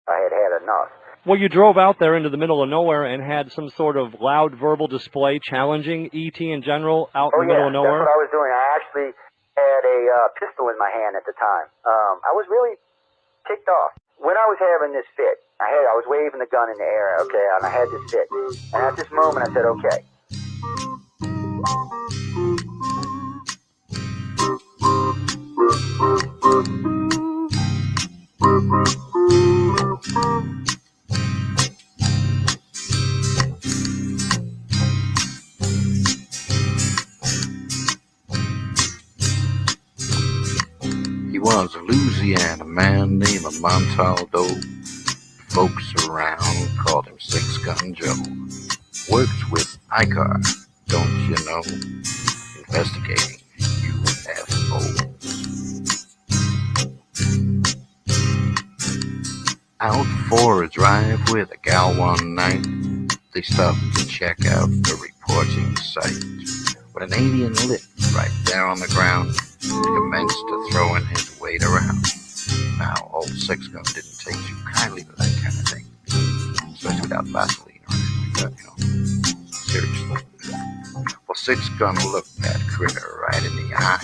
I had had enough. Well, you drove out there into the middle of nowhere and had some sort of loud verbal display challenging ET in general out in the middle of nowhere? That's what I was doing. I actually had a pistol in my hand at the time. I was really ticked off. When I was having this fit, I was waving the gun in the air, okay, and I had this fit. And at this moment, I said, okay. He was a Louisiana man named Montaldo. Folks around called him Six Gun Joe. Worked with ICAR, don't you know? Investigating UFOs. Out for a drive with a gal one night, they stopped to check out the reporting site. When an alien lit right there on the ground, he commenced to throwing his weight around. Now, old Six Gun didn't take too kindly to that kind of thing, especially without Vaseline or anything like that, you know. Seriously. Well, Six Gun looked that critter right in the eye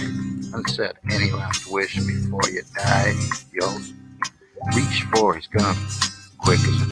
and said, "Any last wish before you die?" Yo, reached for his gun, quick as a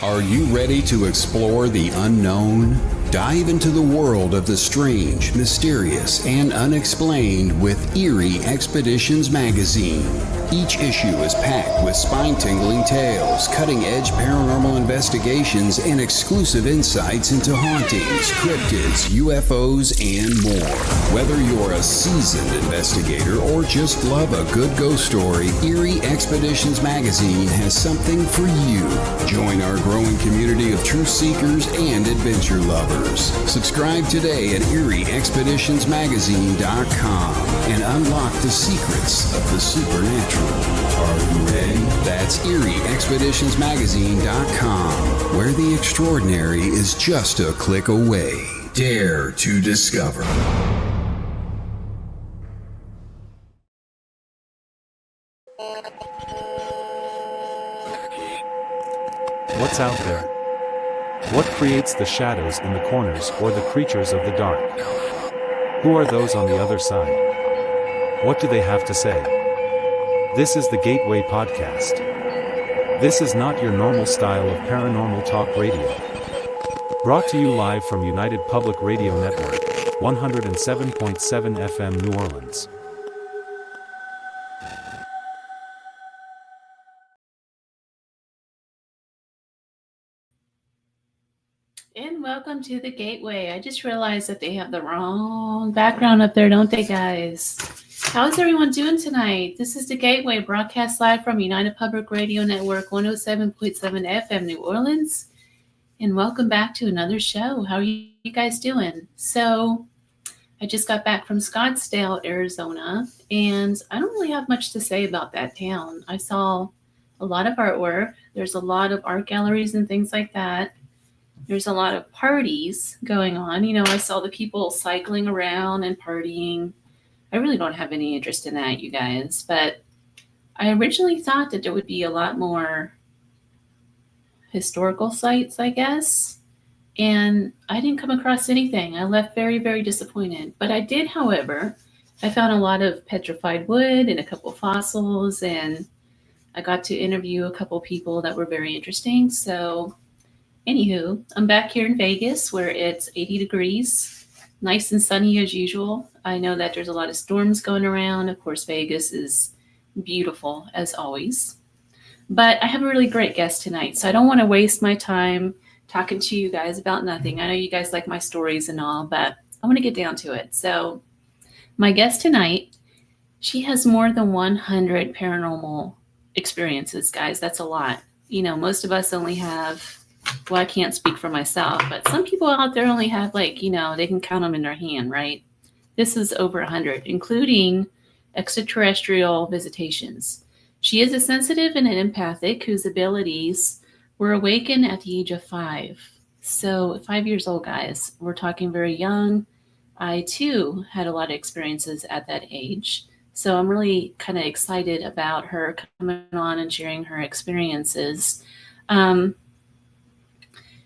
Are you ready to explore the unknown? Dive into the world of the strange, mysterious, and unexplained with Eerie Expeditions Magazine. Each issue is packed with spine-tingling tales, cutting-edge paranormal investigations, and exclusive insights into hauntings, cryptids, UFOs, and more. Whether you're a seasoned investigator or just love a good ghost story, Eerie Expeditions Magazine has something for you. Join our growing community of truth seekers and adventure lovers. Subscribe today at EerieExpeditionsMagazine.com and unlock the secrets of the supernatural. Are you ready? That's EerieExpeditionsMagazine.com, where the extraordinary is just a click away. Dare to discover. What's out there? What creates the shadows in the corners or the creatures of the dark? Who are those on the other side? What do they have to say? This is the Gateway Podcast. This is not your normal style of paranormal talk radio. Brought to you live from United Public Radio Network, 107.7 FM New Orleans. And welcome to the Gateway. I just realized that they have the wrong background up there, don't they, guys? How's everyone doing tonight? This is the Gateway, broadcast live from United Public Radio Network, 107.7 FM New Orleans. And welcome back to another show. How are you guys doing? So, I just got back from Scottsdale, Arizona, and I don't really have much to say about that town. I saw a lot of artwork. There's a lot of art galleries and things like that. There's a lot of parties going on. You know, I saw the people cycling around and partying. I really don't have any interest in that, you guys. But I originally thought that there would be a lot more historical sites, I guess. And I didn't come across anything. I left very, very disappointed. But I did, however, I found a lot of petrified wood and a couple fossils. And I got to interview a couple people that were very interesting. So anywho, I'm back here in Vegas where it's 80 degrees, nice and sunny as usual. I know that there's a lot of storms going around. Of course, Vegas is beautiful as always. But I have a really great guest tonight, so I don't want to waste my time talking to you guys about nothing. I know you guys like my stories and all, but I want to get down to it. So my guest tonight, she has more than 100 paranormal experiences, guys. That's a lot. You know, most of us only have, well, I can't speak for myself, but some people out there only have like, you know, they can count them in their hand, right? This is over 100, including extraterrestrial visitations. She is a sensitive and an empathic whose abilities were awakened at the age of 5. So 5 years old, guys. We're talking very young. I, too, had a lot of experiences at that age. So I'm really kind of excited about her coming on and sharing her experiences.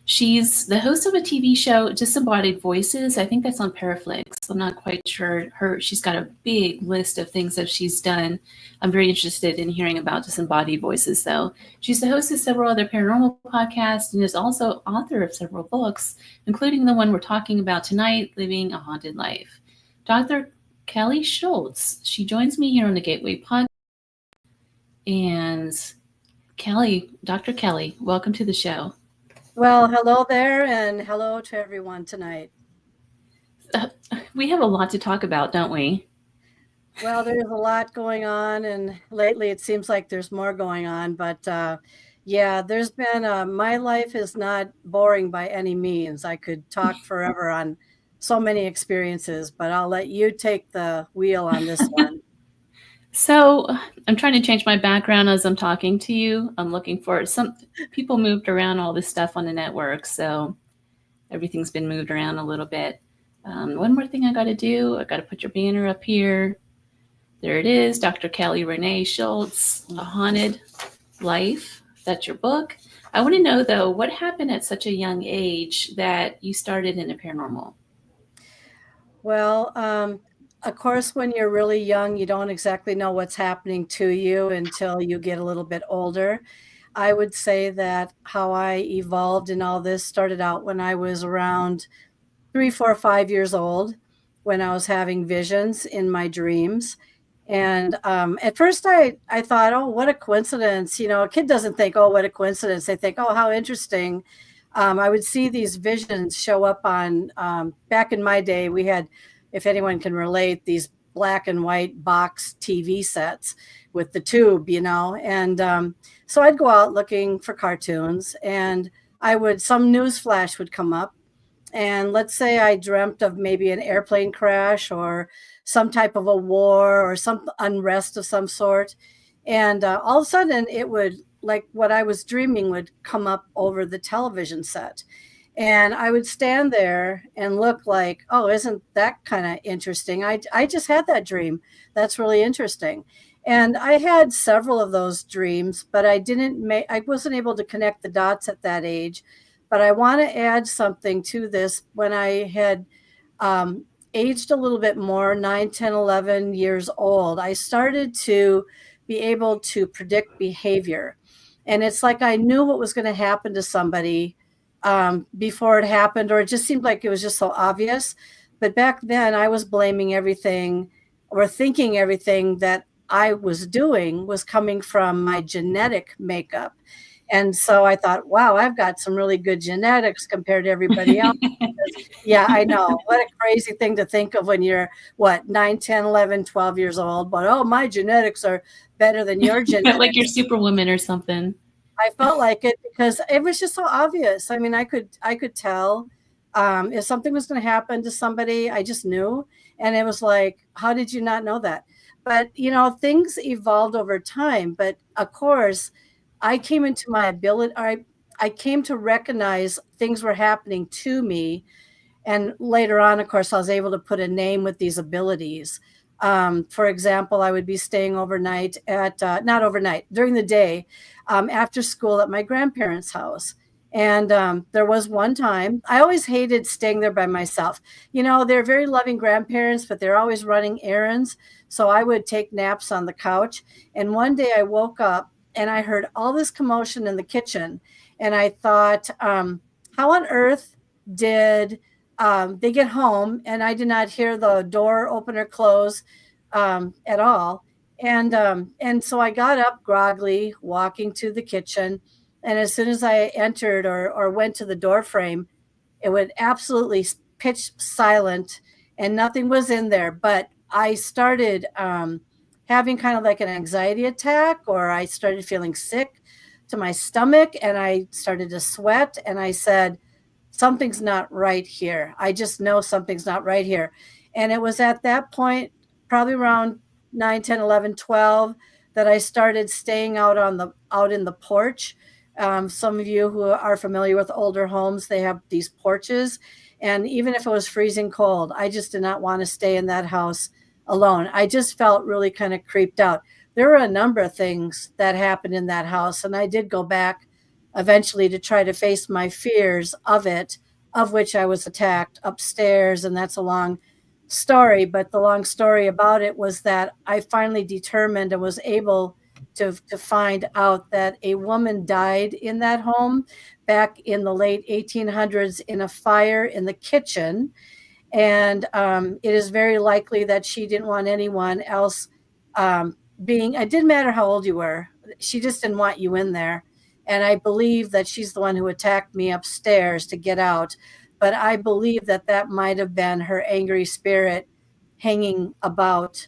She's the host of a TV show, Disembodied Voices. I think that's on Paraflix. I'm not quite sure. She's got a big list of things that she's done. I'm very interested in hearing about Disembodied Voices, though. She's the host of several other paranormal podcasts and is also author of several books, including the one we're talking about tonight, Living a Haunted Life. Dr. Kelly Schutz. She joins me here on the Gateway Podcast. And Kelly, Dr. Kelly, welcome to the show. Well, hello there, and hello to everyone tonight. We have a lot to talk about, don't we? Well, there's a lot going on, and lately it seems like there's more going on. But yeah, there's been, my life is not boring by any means. I could talk forever on so many experiences, but I'll let you take the wheel on this one. So I'm trying to change my background as I'm talking to you. I'm looking for some people moved around all this stuff on the network. So everything's been moved around a little bit. One more thing I got to do. I got to put your banner up here. There it is. Dr. Kelly Renee Schutz, A Haunted Life. That's your book. I want to know, though, what happened at such a young age that you started in the paranormal? Well, of course, when you're really young, you don't exactly know what's happening to you until you get a little bit older. I would say that how I evolved in all this started out when I was around 3, 4, 5 years old, when I was having visions in my dreams. And at first I thought, oh, what a coincidence. You know, a kid doesn't think, oh, what a coincidence. They think, oh, how interesting. I would see these visions show up on, back in my day, we had, if anyone can relate, these black and white box TV sets with the tube, you know. And so I'd go out looking for cartoons, and some news flash would come up. And let's say I dreamt of maybe an airplane crash or some type of a war or some unrest of some sort. And all of a sudden it would, like what I was dreaming would come up over the television set. And I would stand there and look like, oh, isn't that kind of interesting? I just had that dream. That's really interesting. And I had several of those dreams, but I wasn't able to connect the dots at that age. But I want to add something to this. When I had aged a little bit more, 9, 10, 11 years old, I started to be able to predict behavior. And it's like I knew what was going to happen to somebody before it happened, or it just seemed like it was just so obvious. But back then I was blaming everything or thinking everything that I was doing was coming from my genetic makeup. And so I thought, wow, I've got some really good genetics compared to everybody else. Yeah, I know. What a crazy thing to think of when you're, 9, 10, 11, 12 years old. But, oh, my genetics are better than your genetics. Like you're Superwoman or something. I felt like it because it was just so obvious. I mean, I could tell if something was going to happen to somebody. I just knew. And it was like, how did you not know that? But, you know, things evolved over time. But, of course, I came into my ability. I came to recognize things were happening to me. And later on, of course, I was able to put a name with these abilities. For example, I would be staying overnight not overnight, during the day, after school at my grandparents' house. And there was one time, I always hated staying there by myself. You know, they're very loving grandparents, but they're always running errands. So I would take naps on the couch. And one day I woke up and I heard all this commotion in the kitchen. And I thought, how on earth did they get home, and I did not hear the door open or close at all. And so I got up groggily, walking to the kitchen. And as soon as I entered or went to the door frame, it would absolutely pitch silent and nothing was in there. But I started having kind of like an anxiety attack, or I started feeling sick to my stomach, and I started to sweat. And I said, something's not right here. I just know something's not right here. And it was at that point, probably around 9, 10, 11, 12, that I started staying out in the porch. Some of you who are familiar with older homes, they have these porches. And even if it was freezing cold, I just did not want to stay in that house alone. I just felt really kind of creeped out. There were a number of things that happened in that house, and I did go back eventually to try to face my fears of it, of which I was attacked upstairs. And that's a long story. But the long story about it was that I finally determined and was able to find out that a woman died in that home back in the late 1800s in a fire in the kitchen. And it is very likely that she didn't want anyone else it didn't matter how old you were. She just didn't want you in there. And I believe that she's the one who attacked me upstairs to get out. But I believe that that might have been her angry spirit hanging about,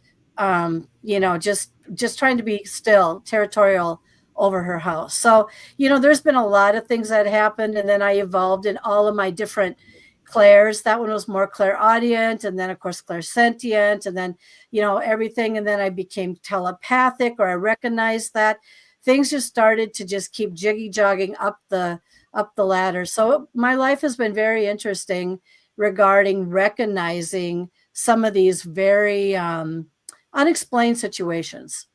just trying to be still territorial over her house. So, there's been a lot of things that happened. And then I evolved in all of my different clairs. That one was more clairaudient, and then of course clairsentient, and then everything. And then I became telepathic, or I recognized that things just started to just keep jiggy jogging up the ladder. So my life has been very interesting regarding recognizing some of these very unexplained situations.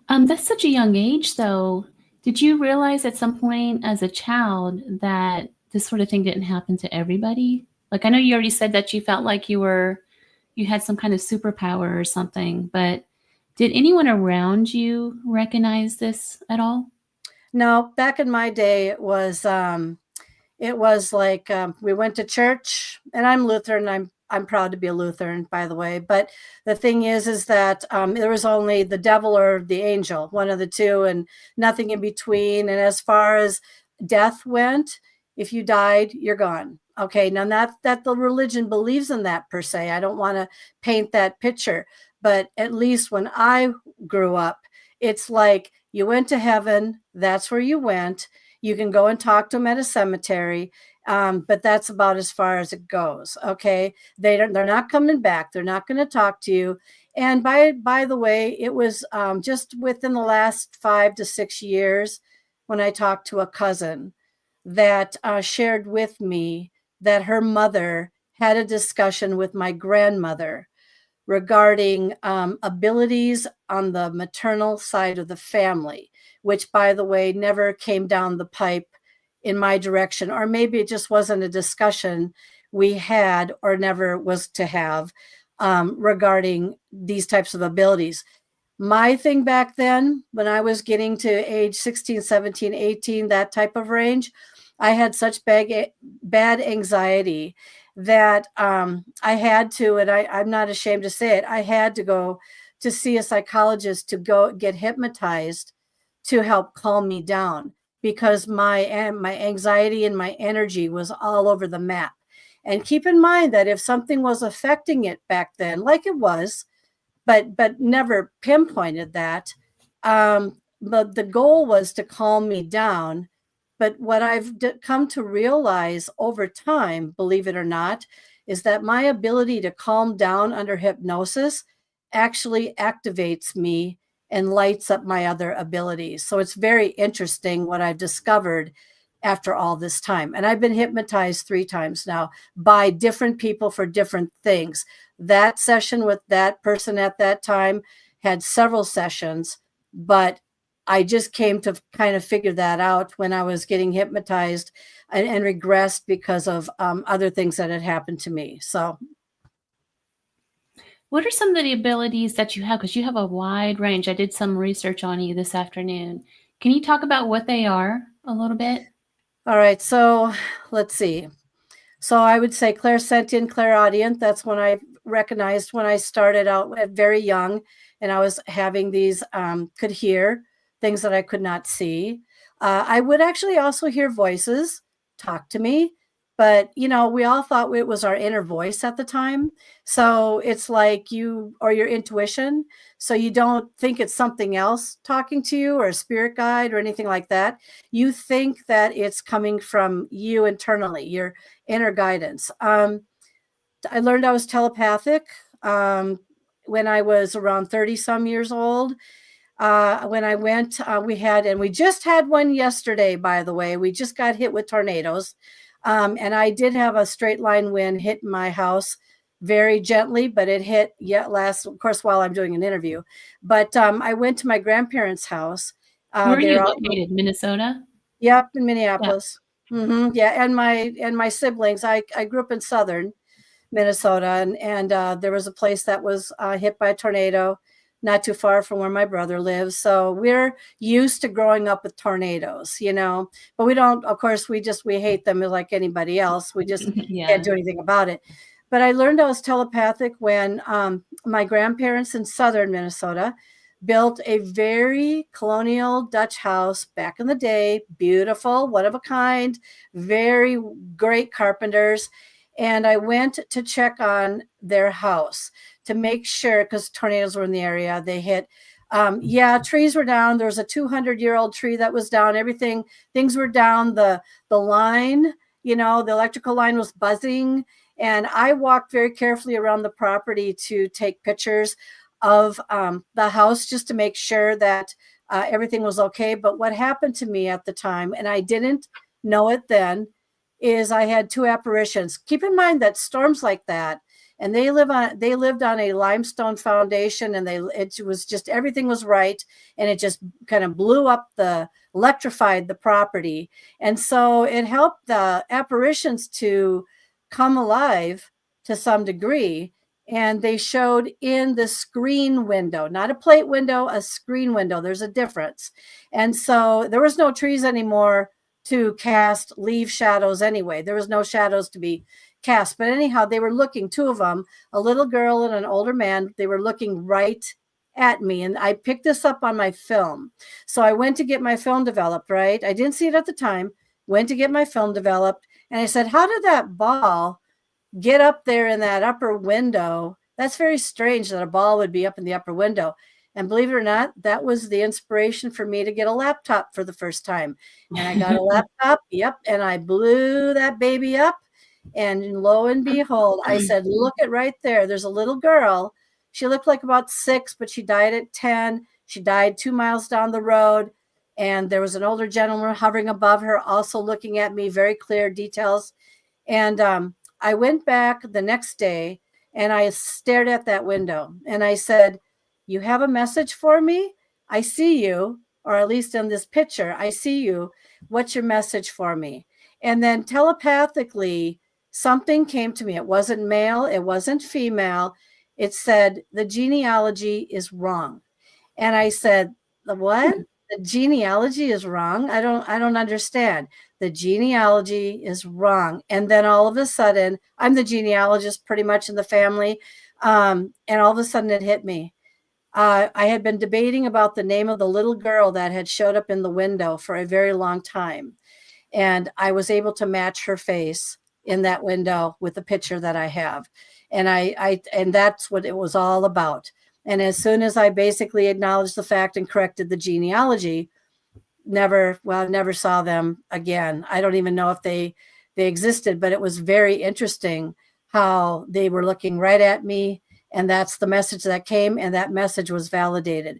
That's such a young age, though. Did you realize at some point as a child that this sort of thing didn't happen to everybody? Like, I know you already said that you felt like you had some kind of superpower or something, but did anyone around you recognize this at all? No, back in my day, it was like we went to church, and I'm Lutheran. I'm proud to be a Lutheran, by the way. But the thing is that there was only the devil or the angel, one of the two, and nothing in between. And as far as death went, if you died, you're gone. Okay, now not that the religion believes in that per se. I don't want to paint that picture, but at least when I grew up, it's like you went to heaven. That's where you went. You can go and talk to them at a cemetery, but that's about as far as it goes. Okay, they're not coming back. They're not going to talk to you. And by the way, it was just within the last 5 to 6 years when I talked to a cousin that shared with me that her mother had a discussion with my grandmother regarding abilities on the maternal side of the family, which, by the way, never came down the pipe in my direction, or maybe it just wasn't a discussion we had or never was to have regarding these types of abilities. My thing back then, when I was getting to age 16, 17, 18, that type of range, I had such bad anxiety that I had to, and I'm not ashamed to say it, I had to go to see a psychologist to go get hypnotized to help calm me down, because my anxiety and my energy was all over the map. And keep in mind that if something was affecting it back then, like it was, but never pinpointed that, but the goal was to calm me down. But what I've come to realize over time, believe it or not, is that my ability to calm down under hypnosis actually activates me and lights up my other abilities. So it's very interesting what I've discovered after all this time. And I've been hypnotized 3 times now by different people for different things. That session with that person at that time had several sessions, but I just came to kind of figure that out when I was getting hypnotized and regressed because of other things that had happened to me. So what are some of the abilities that you have? Because you have a wide range. I did some research on you this afternoon. Can you talk about what they are a little bit? All right. So let's see. So I would say clairsentient, clairaudient. That's when I recognized when I started out at very young, and I was having these, could hear things that I could not see. I would actually also hear voices talk to me, but we all thought it was our inner voice at the time. So it's like you or your intuition. So you don't think it's something else talking to you or a spirit guide or anything like that. You think that it's coming from you internally, your inner guidance. I learned I was telepathic when I was around 30 some years old. When I went, we just had one yesterday, by the way. We just got hit with tornadoes. And I did have a straight line wind hit my house very gently, but it hit of course, while I'm doing an interview. But I went to my grandparents' house. Where are you located? Minnesota? Yep, in Minneapolis. Yeah. Mm-hmm, yeah, and my siblings. I grew up in southern Minnesota, and there was a place that was hit by a tornado not too far from where my brother lives. So we're used to growing up with tornadoes, but we don't, of course, we hate them like anybody else. We just can't do anything about it. But I learned I was telepathic when my grandparents in southern Minnesota built a very colonial Dutch house back in the day. Beautiful, one of a kind, very great carpenters. And I went to check on their house to make sure, because tornadoes were in the area. They hit, trees were down. There was a 200-year-old tree that was down. Things were down. The line, the electrical line was buzzing. And I walked very carefully around the property to take pictures of the house just to make sure that everything was okay. But what happened to me at the time, and I didn't know it then, is I had two apparitions. Keep in mind that storms like that, and they lived on a limestone foundation, and it was just, everything was right, and it just kind of electrified the property. And so it helped the apparitions to come alive to some degree. And they showed in the screen window, not a plate window, a screen window. There's a difference. And so there was no trees anymore to leave shadows anyway. There was no shadows to be cast. But anyhow, they were looking, two of them, a little girl and an older man, they were looking right at me. And I picked this up on my film. So I went to get my film developed, right? I didn't see it at the time, went to get my film developed. And I said, how did that ball get up there in that upper window? That's very strange that a ball would be up in the upper window. And believe it or not, that was the inspiration for me to get a laptop for the first time. And I got a laptop, and I blew that baby up. And lo and behold, I said, look at right there. There's a little girl. She looked like about 6, but she died at 10. She died 2 miles down the road. And there was an older gentleman hovering above her, also looking at me, very clear details. And I went back the next day and I stared at that window and I said, you have a message for me? I see you, or at least in this picture, I see you. What's your message for me? And then telepathically, something came to me. It wasn't male. It wasn't female. It said, the genealogy is wrong. And I said, the what? The genealogy is wrong? I don't understand. The genealogy is wrong. And then all of a sudden, I'm the genealogist pretty much in the family. And all of a sudden it hit me. I had been debating about the name of the little girl that had showed up in the window for a very long time. And I was able to match her face in that window with the picture that I have. And and that's what it was all about. And as soon as I basically acknowledged the fact and corrected the genealogy, never saw them again. I don't even know if they existed, but it was very interesting how they were looking right at me. And that's the message that came, and that message was validated.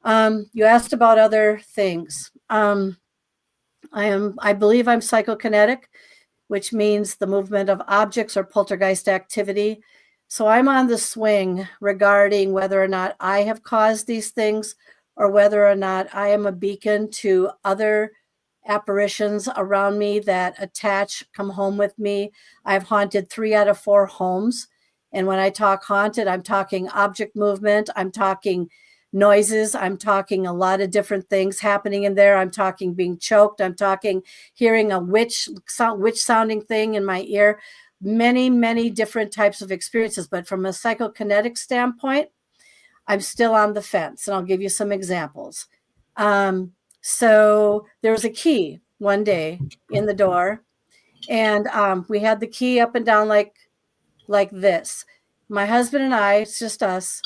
You asked about other things. I believe I'm psychokinetic, which means the movement of objects or poltergeist activity. So I'm on the swing regarding whether or not I have caused these things or whether or not I am a beacon to other apparitions around me that come home with me. I've haunted 3 out of 4 homes. And when I talk haunted, I'm talking object movement. I'm talking noises. I'm talking a lot of different things happening in there. I'm talking being choked. I'm talking hearing a witch sounding thing in my ear. Many, many different types of experiences. But from a psychokinetic standpoint, I'm still on the fence, and I'll give you some examples. So there was a key one day in the door, and we had the key up and down like this. My husband and I, it's just us.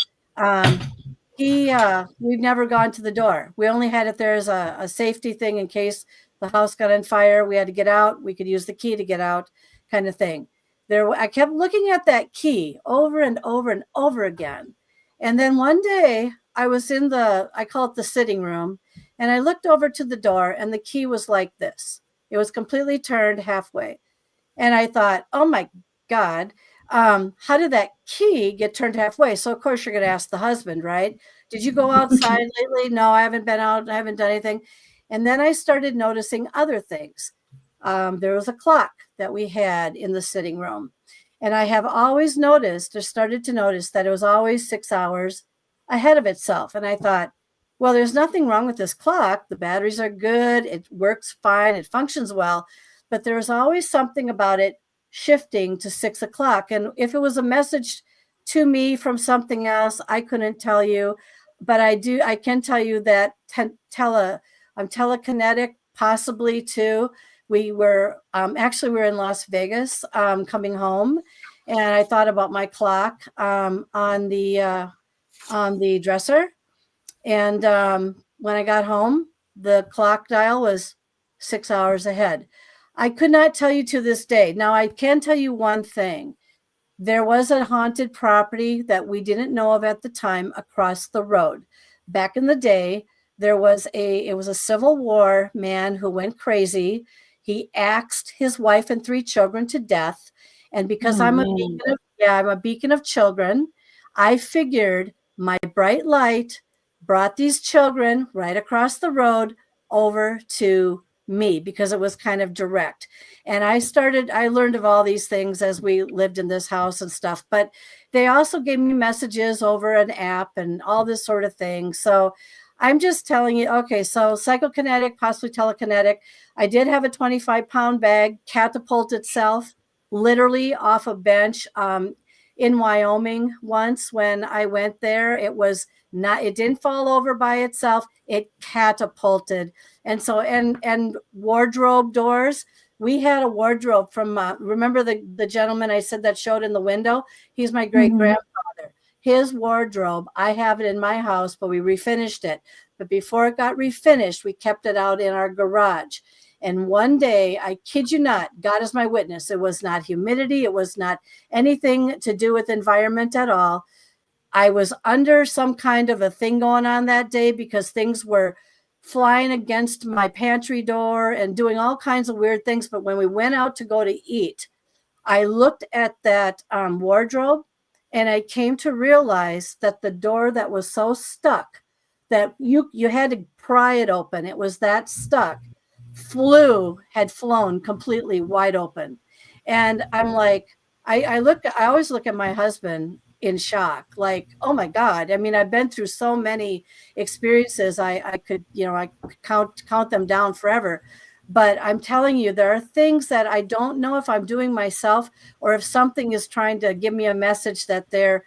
We've never gone to the door. We only had it there as a safety thing in case the house got on fire. We had to get out. We could use the key to get out, kind of thing. I kept looking at that key over and over and over again. And then one day I was in I call it the sitting room, and I looked over to the door, and the key was like this. It was completely turned halfway. And I thought, oh my God, how did that key get turned halfway? So of course you're going to ask the husband, right? Did you go outside lately? No, I haven't been out. I haven't done anything. And then I started noticing other things. There was a clock that we had in the sitting room. And I have always noticed, or started to notice, that it was always 6 hours ahead of itself. And I thought, well, there's nothing wrong with this clock. The batteries are good. It works fine. It functions well. But there was always something about it shifting to 6 o'clock. And if it was a message to me from something else, I couldn't tell you. But I can tell you that I'm telekinetic, possibly too. We were actually we were in Las Vegas coming home, and I thought about my clock on the dresser. And when I got home, the clock dial was 6 hours ahead. I could not tell you to this day. Now, I can tell you one thing. There was a haunted property that we didn't know of at the time across the road. Back in the day, it was a Civil War man who went crazy. He axed his wife and 3 children to death. And because I'm a beacon of children, I figured my bright light brought these children right across the road over to me because it was kind of direct. And I learned of all these things as we lived in this house and stuff, but they also gave me messages over an app and all this sort of thing. So I'm just telling you, okay, so psychokinetic, possibly telekinetic. I did have a 25-pound bag catapult itself literally off a bench in Wyoming once when I went there. It didn't fall over by itself. It catapulted. And so, and wardrobe doors. We had a wardrobe from, remember the gentleman I said that showed in the window? He's my great grandfather. His wardrobe, I have it in my house, but we refinished it. But before it got refinished, we kept it out in our garage. And one day, I kid you not, God is my witness, it was not humidity. It was not anything to do with environment at all. I was under some kind of a thing going on that day because things were flying against my pantry door and doing all kinds of weird things. But when we went out to go to eat, I looked at that wardrobe, and I came to realize that the door that was so stuck that you had to pry it open, it was that stuck, had flown completely wide open. And I'm like, I always look at my husband in shock, like, oh my God. I mean, I've been through so many experiences. I could count them down forever. But I'm telling you, there are things that I don't know if I'm doing myself or if something is trying to give me a message that they're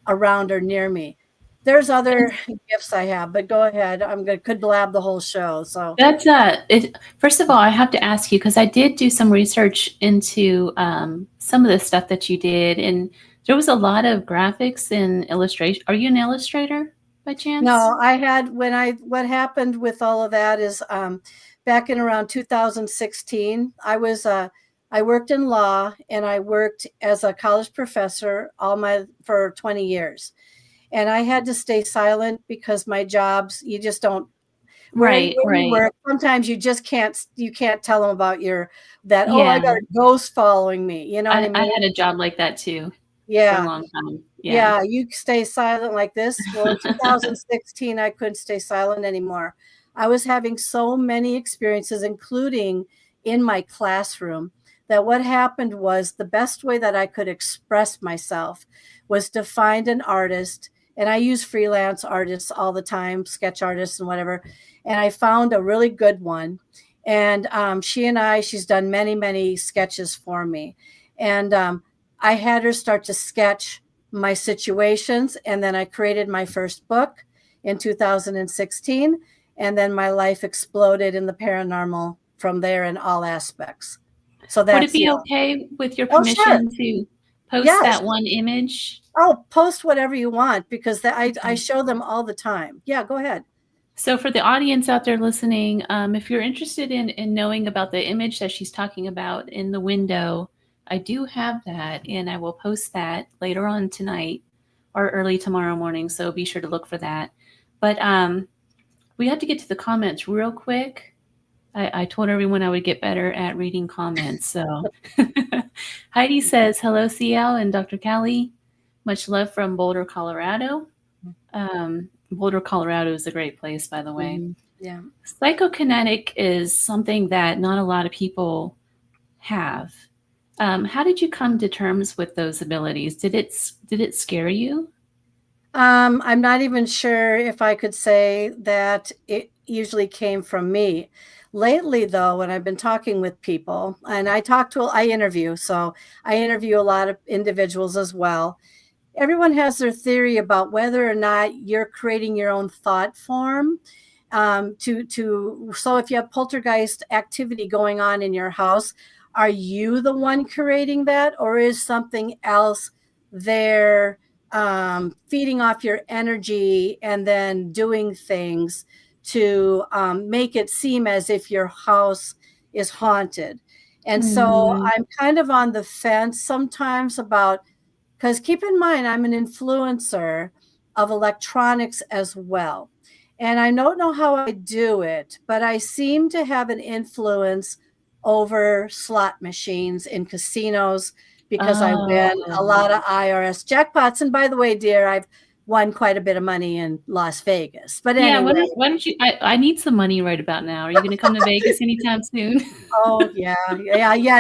around or near me. There's other gifts I have, but go ahead. Could blab the whole show. So that's it. First of all, I have to ask you, because I did do some research into some of the stuff that you did, and there was a lot of graphics and illustration. Are you an illustrator by chance? No, what happened with all of that is back in around 2016, I worked in law, and I worked as a college professor for 20 years. And I had to stay silent because my jobs, you just don't. Right. Work, sometimes you just can't tell them about I got a ghost following me. You know what I mean? I had a job like that too. Yeah. For a long time. Yeah. You stay silent like this. Well, in 2016, I couldn't stay silent anymore. I was having so many experiences, including in my classroom, that what happened was the best way that I could express myself was to find an artist And I use freelance artists all the time, sketch artists and whatever. And I found a really good one. And she's done many, many sketches for me. And I had her start to sketch my situations. And then I created my first book in 2016. And then my life exploded in the paranormal from there in all aspects. So that's, would it be okay with your Oh, permission sure. to post Yes. that one image? Oh, post whatever you want, because I show them all the time. Yeah, go ahead. So for the audience out there listening, if you're interested in knowing about the image that she's talking about in the window, I do have that, and I will post that later on tonight or early tomorrow morning. So be sure to look for that. But we have to get to the comments real quick. I told everyone I would get better at reading comments. So Heidi says, hello, CL and Dr. Callie. Much love from Boulder, Colorado. Boulder, Colorado is a great place, by the way. Yeah. Psychokinetic is something that not a lot of people have. How did you come to terms with those abilities? Did it scare you? I'm not even sure if I could say that it usually came from me. Lately, though, when I've been talking with people, and I interview, so I interview a lot of individuals as well. Everyone has their theory about whether or not you're creating your own thought form. So if you have poltergeist activity going on in your house, are you the one creating that, or is something else there feeding off your energy and then doing things to make it seem as if your house is haunted? And so I'm kind of on the fence sometimes about, because keep in mind, I'm an influencer of electronics as well. And I don't know how I do it, but I seem to have an influence over slot machines in casinos because I win a lot of IRS jackpots. And by the way, dear, I've won quite a bit of money in Las Vegas. But anyway. Why don't you? I need some money right about now. Are you going to come to Vegas anytime soon? Oh yeah.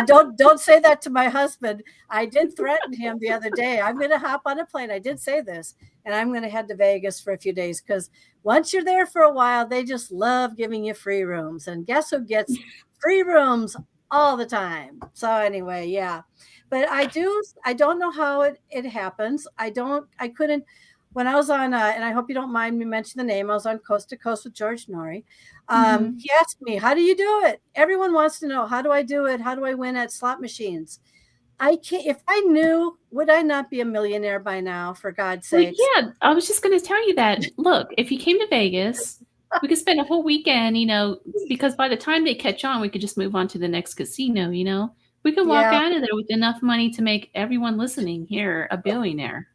Don't say that to my husband. I did threaten him the other day. I'm going to hop on a plane. I did say this, and I'm going to head to Vegas for a few days, because once you're there for a while, they just love giving you free rooms. And guess who gets free rooms all the time? So anyway, yeah. But I don't know how it happens. I couldn't. When I was on, and I hope you don't mind me mentioning the name, I was on Coast to Coast with George Noory. He asked me, how do you do it? Everyone wants to know, how do I do it? How do I win at slot machines? I can't. If I knew, would I not be a millionaire by now, for God's sake? Well, yeah, I was just going to tell you that. Look, if you came to Vegas, we could spend a whole weekend, because by the time they catch on, we could just move on to the next casino, We could walk out of there with enough money to make everyone listening here a billionaire.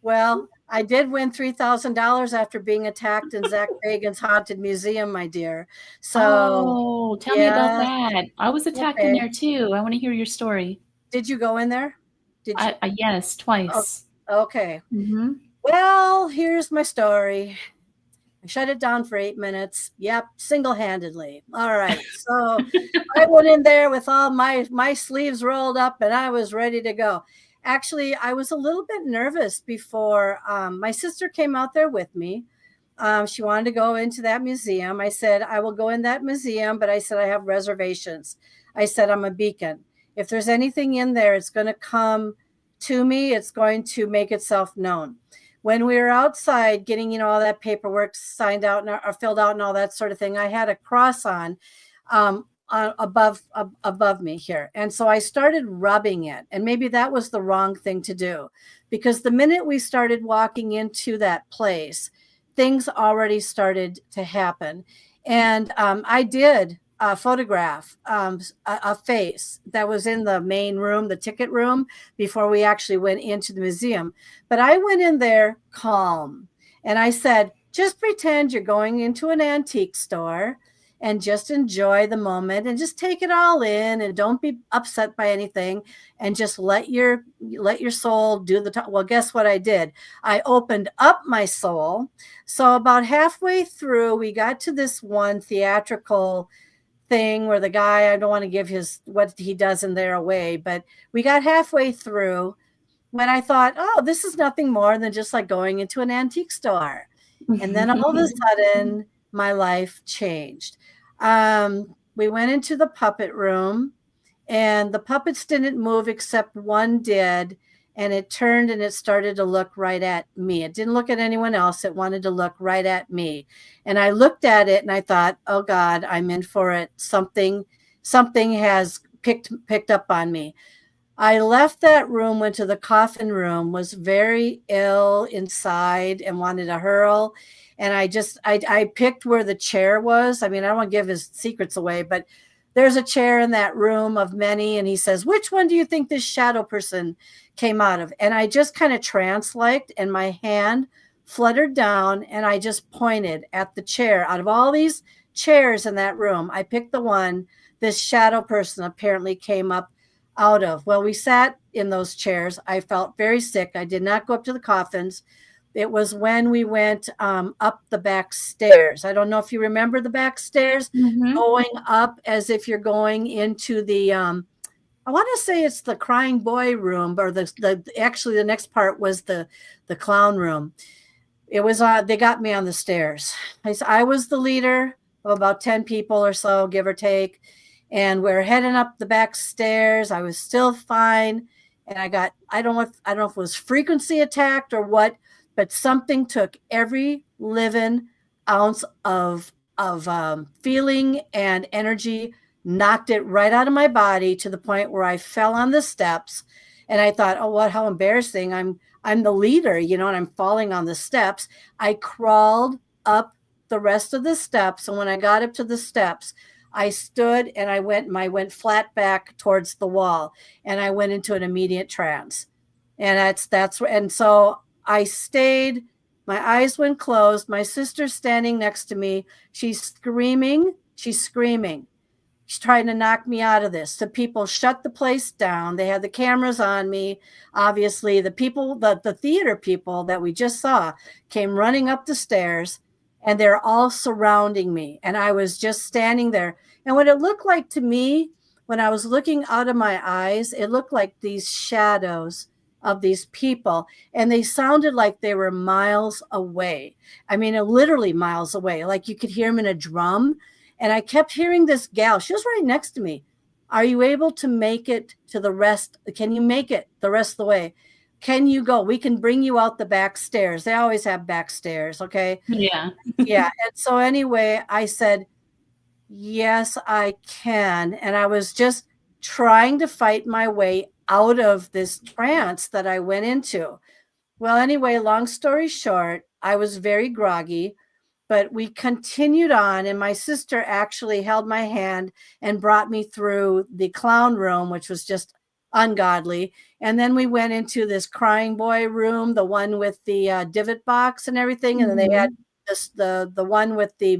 Well, I did win $3,000 after being attacked in Zach Bagan's haunted museum, my dear. So, tell me about that. I was attacked in there too. I want to hear your story. Did you go in there? Yes, twice. Oh, okay. Well, here's my story. I shut it down for 8 minutes. Yep, single-handedly. All right. So I went in there with all my sleeves rolled up, and I was ready to go. Actually, I was a little bit nervous before. My sister came out there with me. She wanted to go into that museum. I said, I will go in that museum, but I said, I have reservations. I said, I'm a beacon. If there's anything in there, it's going to come to me. It's going to make itself known. When we were outside getting, all that paperwork signed out or filled out and all that sort of thing, I had a cross on above me here. And so I started rubbing it. And maybe that was the wrong thing to do, because the minute we started walking into that place, things already started to happen. And I did photograph a face that was in the main room, the ticket room, before we actually went into the museum. But I went in there calm. And I said, just pretend you're going into an antique store and just enjoy the moment and just take it all in, and don't be upset by anything, and just let your soul do the talk. Well, guess what I did? I opened up my soul. So about halfway through, we got to this one theatrical thing where the guy, I don't want to give what he does in there away, but we got halfway through, when I thought, oh, this is nothing more than just like going into an antique store. And then all of a sudden, my life changed. We went into the puppet room, and the puppets didn't move except one did. And it turned and it started to look right at me. It didn't look at anyone else. It wanted to look right at me. And I looked at it and I thought, oh God, I'm in for it. Something has picked up on me. I left that room, went to the coffin room, was very ill inside and wanted to hurl. And I picked where the chair was. I mean, I don't want to give his secrets away, but there's a chair in that room of many. And he says, which one do you think this shadow person came out of? And I just kind of trance-like, and my hand fluttered down and I just pointed at the chair. Out of all these chairs in that room, I picked the one this shadow person apparently came up out of. Well, we sat in those chairs. I felt very sick. I did not go up to the coffins. It was when we went up the back stairs. I don't know if you remember the back stairs, going up as if you're going into the, I want to say it's the crying boy room, or actually the next part was the clown room. It was, they got me on the stairs. I was the leader of about 10 people or so, give or take. And we're heading up the back stairs. I was still fine. And I don't know if it was frequency attacked or what, but something took every living ounce of feeling and energy, knocked it right out of my body to the point where I fell on the steps. And I thought, oh, how embarrassing. I'm the leader, and I'm falling on the steps. I crawled up the rest of the steps. And when I got up to the steps, I stood and I went flat back towards the wall, and I went into an immediate trance. And and so I stayed, my eyes went closed. My sister's standing next to me. She's screaming. She's trying to knock me out of this. The people shut the place down. They had the cameras on me. Obviously, the people, the theater people that we just saw came running up the stairs, and they're all surrounding me. And I was just standing there. And what it looked like to me, when I was looking out of my eyes, it looked like these shadows of these people. And they sounded like they were miles away. I mean, literally miles away. Like you could hear them in a drum. And I kept hearing this gal. She was right next to me. Are you able to make it to the rest? Can you make it the rest of the way? Can you go? We can bring you out the back stairs. They always have back stairs. Okay. Yeah. Yeah. And so anyway, I said, yes, I can. And I was just trying to fight my way out of this trance that I went into. Well, anyway, long story short, I was very groggy, but we continued on. And my sister actually held my hand and brought me through the clown room, which was just ungodly. And then we went into this crying boy room, the one with the divot box and everything. And then they had the one with the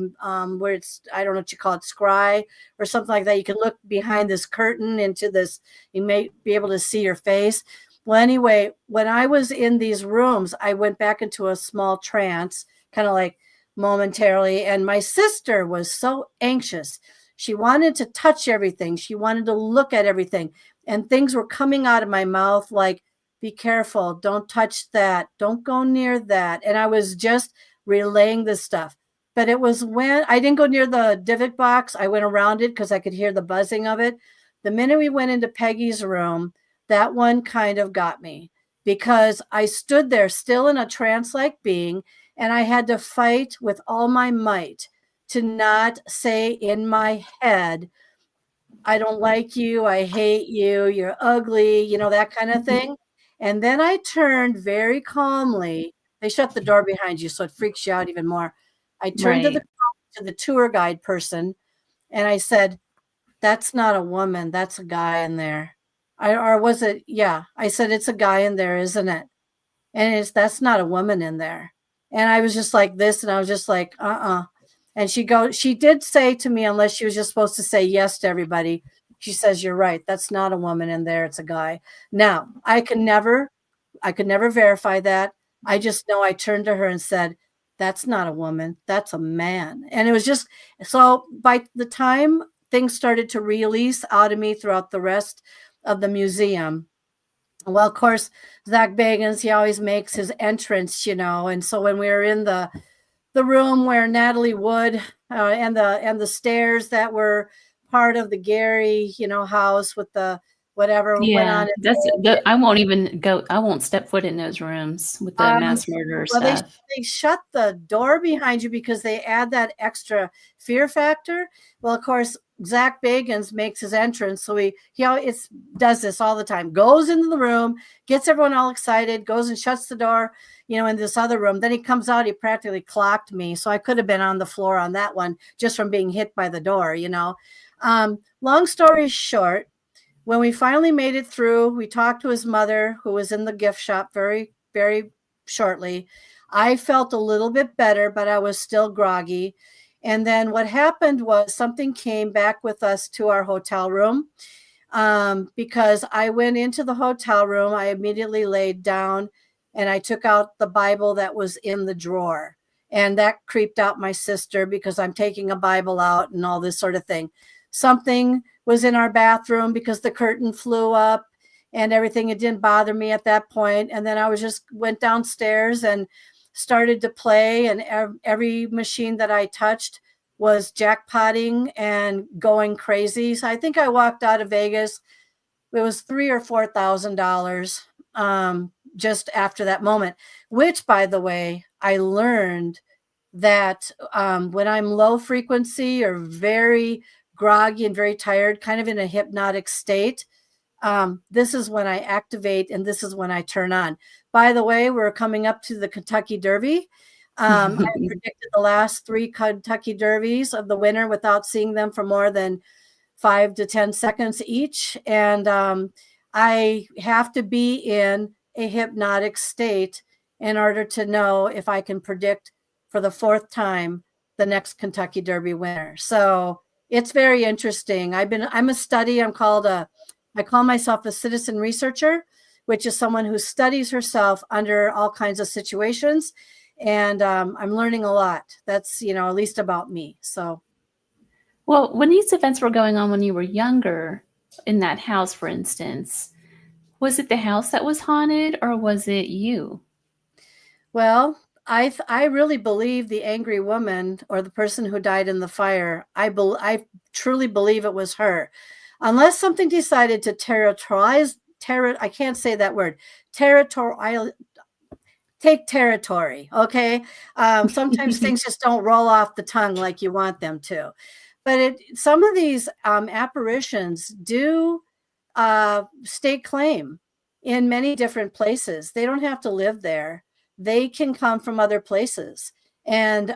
where it's, I don't know what you call it, scry or something like that. You can look behind this curtain into this, you may be able to see your face. Well, anyway, when I was in these rooms, I went back into a small trance, kind of like momentarily. And my sister was so anxious. She wanted to touch everything. She wanted to look at everything. And things were coming out of my mouth like, be careful, don't touch that, don't go near that. And I was just relaying this stuff. But it was when I didn't go near the divot box. I went around it because I could hear the buzzing of it. The minute we went into Peggy's room, that one kind of got me, because I stood there still in a trance-like being, and I had to fight with all my might to not say in my head, I don't like you, I hate you, you're ugly, that kind of thing. And then I turned very calmly. They shut the door behind you, so it freaks you out even more. I turned to the tour guide person, and I said, that's not a woman, that's a guy in there. Or was it? Yeah. I said, it's a guy in there, isn't it? And that's not a woman in there. And I was just like this, and I was just like, And she did say to me, unless she was just supposed to say yes to everybody, she says, you're right. That's not a woman in there. It's a guy. Now, I could never verify that. I just know I turned to her and said, that's not a woman. That's a man. And it was just, so by the time things started to release out of me throughout the rest of the museum, Well, of course, Zach Bagans, he always makes his entrance, and so when we were in the room where Natalie Wood and the stairs that were part of the Gary, house with the whatever went Yeah, on. I won't even go. I won't step foot in those rooms with the Um, mass murder well, they stuff. they shut the door behind you because they add that extra fear factor. Well, of course, Zach Bagans makes his entrance, so he always does this all the time. Goes into the room, gets everyone all excited, goes and shuts the door, in this other room. Then he comes out. He practically clocked me, so I could have been on the floor on that one just from being hit by the door. Long story short, when we finally made it through, we talked to his mother, who was in the gift shop very, very shortly. I felt a little bit better, but I was still groggy. And then what happened was something came back with us to our hotel room, because I went into the hotel room. I immediately laid down and I took out the Bible that was in the drawer. And that creeped out my sister because I'm taking a Bible out and all this sort of thing. Something was in our bathroom because the curtain flew up and everything. It didn't bother me at that point. And then I went downstairs and started to play, and every machine that I touched was jackpotting and going crazy. So I think I walked out of Vegas. It was $3,000 or $4,000 just after that moment, which, by the way, I learned that when I'm low frequency or very groggy and very tired, kind of in a hypnotic state, this is when I activate and this is when I turn on. By the way, we're coming up to the Kentucky Derby. I predicted the last 3 Kentucky Derbies of the winner without seeing them for more than 5 to 10 seconds each. And I have to be in a hypnotic state in order to know if I can predict for the 4th time the next Kentucky Derby winner. So it's very interesting. I'm a study. I call myself a citizen researcher, which is someone who studies herself under all kinds of situations. And I'm learning a lot. That's, at least about me. So. Well, when these events were going on when you were younger, in that house, for instance, was it the house that was haunted or was it you? Well, I really believe the angry woman or the person who died in the fire. I truly believe it was her, unless something decided to I can't say that word. Take territory. Okay. Sometimes things just don't roll off the tongue like you want them to. But some of these apparitions do stake claim in many different places. They don't have to live there. They can come from other places and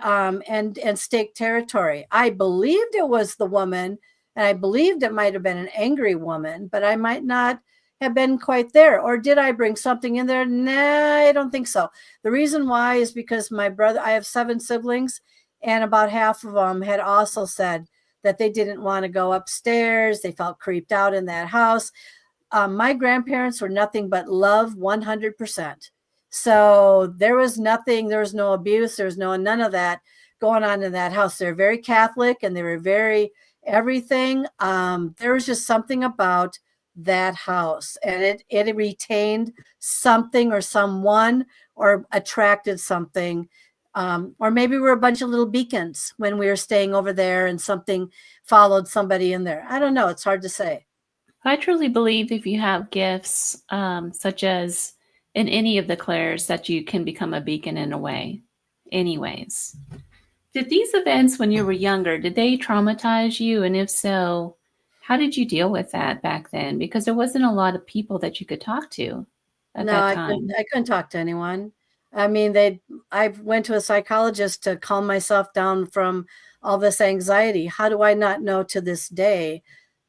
stake territory. I believed it was the woman, and I believed it might have been an angry woman, but I might not have been quite there. Or did I bring something in there? Nah, I don't think so. The reason why is because I have 7 siblings, and about half of them had also said that they didn't want to go upstairs. They felt creeped out in that house. My grandparents were nothing but love 100%. So there was nothing, there was no abuse, there was none of that going on in that house. They're very Catholic and they were very everything. There was just something about that house, and it retained something or someone or attracted something. Or maybe we're a bunch of little beacons when we were staying over there and something followed somebody in there. I don't know. It's hard to say. I truly believe if you have gifts, such as in any of the clairs, that you can become a beacon in a way. Anyways, did these events when you were younger, did they traumatize you? And if so, how did you deal with that back then? Because there wasn't a lot of people that you could talk to at that time. I couldn't talk to anyone. I mean, I went to a psychologist to calm myself down from all this anxiety. How do I not know to this day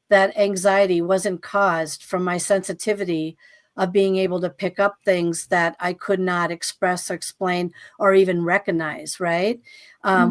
that anxiety wasn't caused from my sensitivity of being able to pick up things that I could not express or explain or even recognize, right?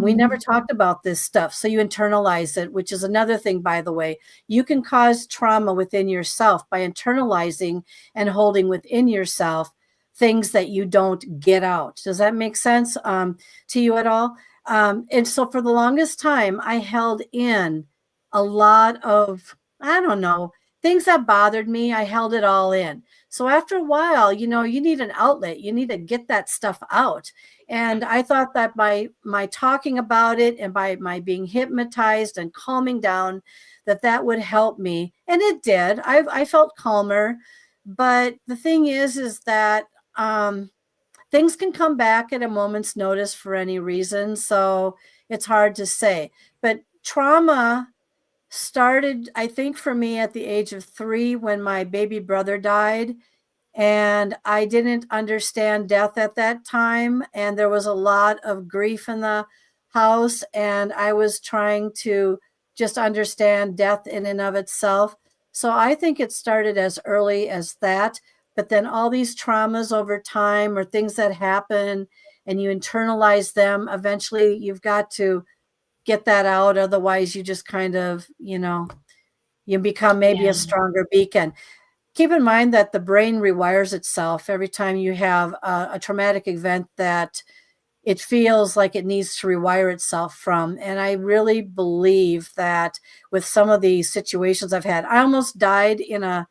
We never talked about this stuff. So you internalize it, which is another thing, by the way. You can cause trauma within yourself by internalizing and holding within yourself things that you don't get out. Does that make sense to you at all? And so for the longest time, I held in a lot of, I don't know, things that bothered me, I held it all in. So after a while, you need an outlet. You need to get that stuff out. And I thought that by my talking about it and by my being hypnotized and calming down, that would help me. And it did. I felt calmer. But the thing is that things can come back at a moment's notice for any reason. So it's hard to say. But trauma started, I think, for me at the age of 3 when my baby brother died. And I didn't understand death at that time. And there was a lot of grief in the house. And I was trying to just understand death in and of itself. So I think it started as early as that. But then all these traumas over time or things that happen and you internalize them, eventually you've got to get that out. Otherwise, you just kind of, you become maybe a stronger beacon. Keep in mind that the brain rewires itself every time you have a traumatic event that it feels like it needs to rewire itself from. And I really believe that with some of the situations I've had, I almost died in a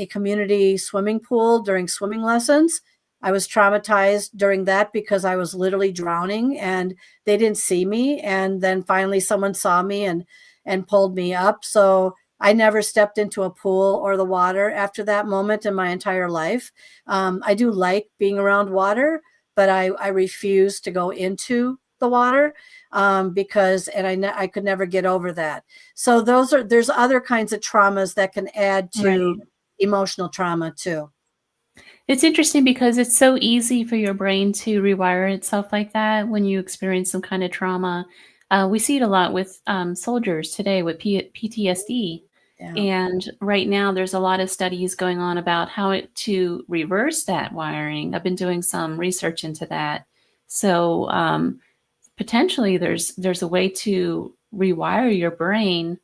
community swimming pool during swimming lessons. I was traumatized during that because I was literally drowning and they didn't see me. And then finally someone saw me and pulled me up. So I never stepped into a pool or the water after that moment in my entire life. I do like being around water, but I refuse to go into the water because I could never get over that. So there's other kinds of traumas that can add to emotional trauma too. It's interesting because it's so easy for your brain to rewire itself like that when you experience some kind of trauma. We see it a lot with soldiers today with PTSD. Yeah. And right now there's a lot of studies going on about how to reverse that wiring. I've been doing some research into that. So potentially there's a way to rewire your brain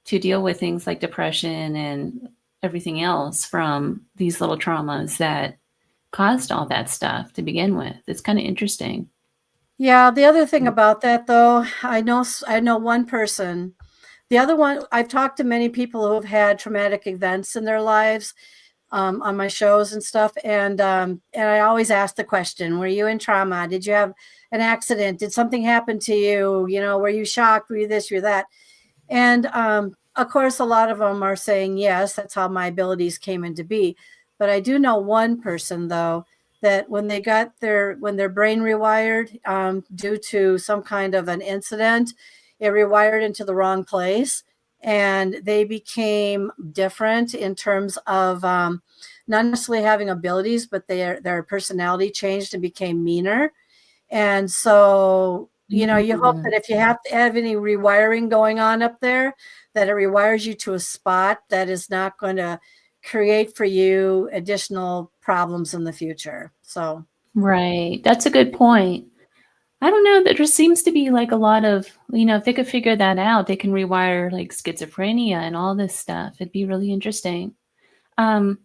to deal with things like depression and everything else from these little traumas that caused all that stuff to begin with. It's kind of interesting. Yeah. The other thing about that, though, I know one person. The other one, I've talked to many people who have had traumatic events in their lives on my shows and stuff. And I always ask the question, were you in trauma? Did you have an accident? Did something happen to you? Were you shocked? Were you this, were you that? And of course, a lot of them are saying, yes, that's how my abilities came into be. But I do know one person, though, that when they got when their brain rewired due to some kind of an incident, it rewired into the wrong place. And they became different in terms of not necessarily having abilities, but their personality changed and became meaner. And so, you hope that if you have to have any rewiring going on up there, that it rewires you to a spot that is not going to create for you additional problems in the future. So, right. That's a good point. I don't know. There just seems to be like a lot of, if they could figure that out, they can rewire like schizophrenia and all this stuff. It'd be really interesting. In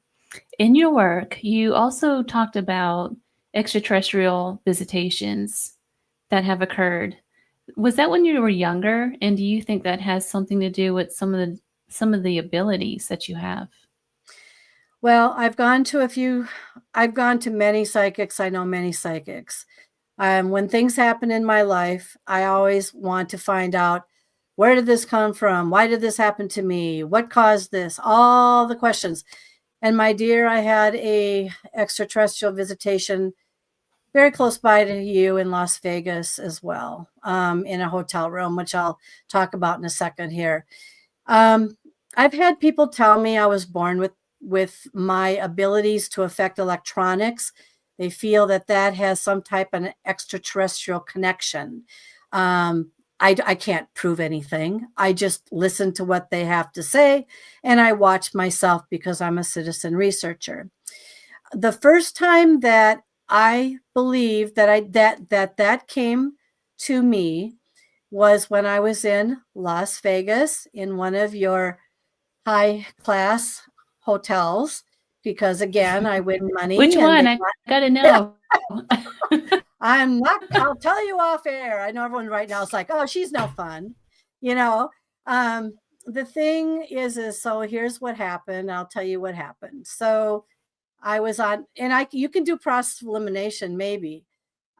your work, you also talked about extraterrestrial visitations that have occurred. Was that when you were younger? And do you think that has something to do with some of the abilities that you have? Well, I've gone to many psychics. I know many psychics. When things happen in my life, I always want to find out, where did this come from? Why did this happen to me? What caused this? All the questions. And my dear, I had a extraterrestrial visitation very close by to you in Las Vegas as well, in a hotel room, which I'll talk about in a second here. I've had people tell me I was born with my abilities to affect electronics. They feel that has some type of an extraterrestrial connection. I can't prove anything. I just listen to what they have to say, and I watch myself because I'm a citizen researcher. The first time that I believe that came to me was when I was in Las Vegas in one of your high class hotels, because again, I win money. Which one? I gotta know. I'll tell you off air. I know everyone right now is like, oh, she's no fun. the thing is so here's what happened. I'll tell you what happened. So I was on, and you can do process of elimination maybe.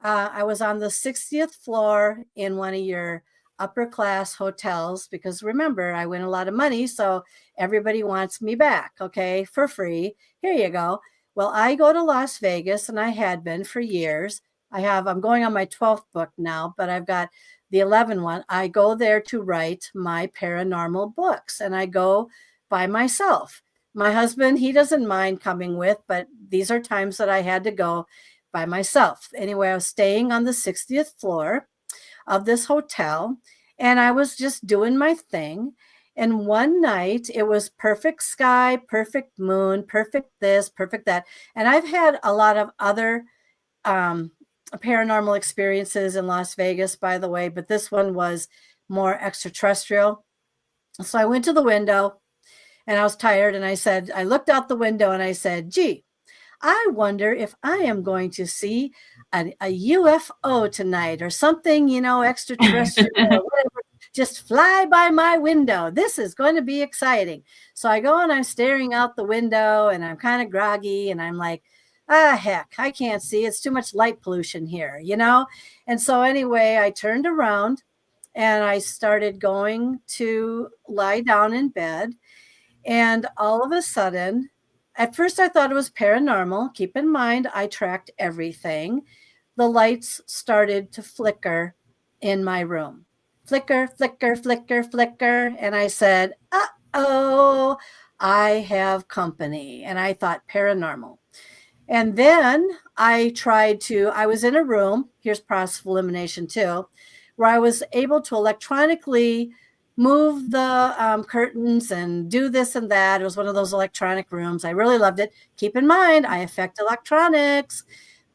I was on the 60th floor in one of your upper class hotels because remember, I win a lot of money. So everybody wants me back. Okay. For free. Here you go. Well, I go to Las Vegas and I had been for years. I'm going on my 12th book now, but I've got the 11th one. I go there to write my paranormal books and I go by myself. My husband, he doesn't mind coming with, but these are times that I had to go by myself. Anyway, I was staying on the 60th floor of this hotel and I was just doing my thing. And one night it was perfect sky, perfect moon, perfect this, perfect that. And I've had a lot of other paranormal experiences in Las Vegas, by the way, but this one was more extraterrestrial. So I went to the window and I was tired and I looked out the window and I said, gee, I wonder if I am going to see a UFO tonight or something, extraterrestrial or whatever, just fly by my window. This is going to be exciting. So I go and I'm staring out the window and I'm kind of groggy and I'm like, heck, I can't see. It's too much light pollution here, And so anyway, I turned around and I started going to lie down in bed. And all of a sudden, at first I thought it was paranormal. Keep in mind, I tracked everything. The lights started to flicker in my room. Flicker, flicker, flicker, flicker. And I said, uh-oh, I have company. And I thought paranormal. And then I was in a room, here's process of elimination too, where I was able to electronically move the curtains and do this and that. It was one of those electronic rooms. I really loved it. Keep in mind, I affect electronics,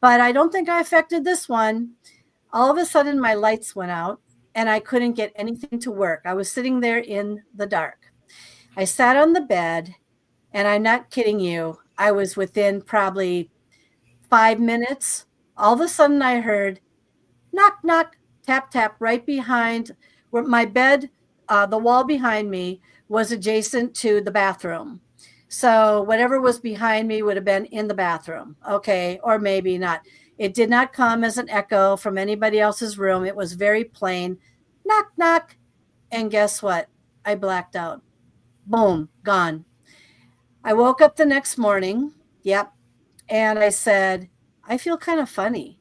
but I don't think I affected this one. All of a sudden, my lights went out and I couldn't get anything to work. I was sitting there in the dark. I sat on the bed and I'm not kidding you. I was within probably 5 minutes. All of a sudden I heard knock, knock, tap, tap right behind where my bed. The wall behind me was adjacent to the bathroom. So whatever was behind me would have been in the bathroom. Okay. Or maybe not. It did not come as an echo from anybody else's room. It was very plain. Knock, knock. And guess what? I blacked out. Boom, gone. I woke up the next morning. Yep. And I said, I feel kind of funny.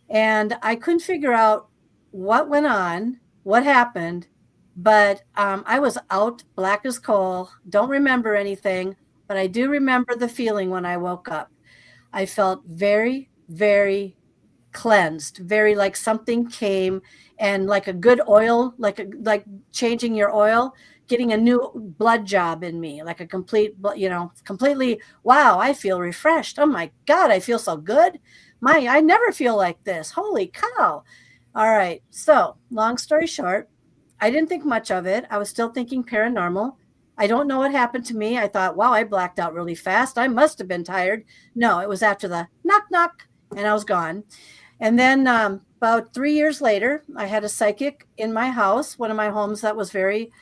And I couldn't figure out what went on, what happened. But I was out black as coal. Don't remember anything, but I do remember the feeling when I woke up. I felt very, very cleansed, very like something came and like a good oil, like changing your oil, getting a new blood job in me, like a completely, wow, I feel refreshed. Oh my God, I feel so good. I never feel like this. Holy cow. All right. So long story short, I didn't think much of it. I was still thinking paranormal. I don't know what happened to me. I thought, wow, I blacked out really fast. I must have been tired. No, it was after the knock, knock, and I was gone. And then about 3 years later, I had a psychic in my house, one of my homes that was very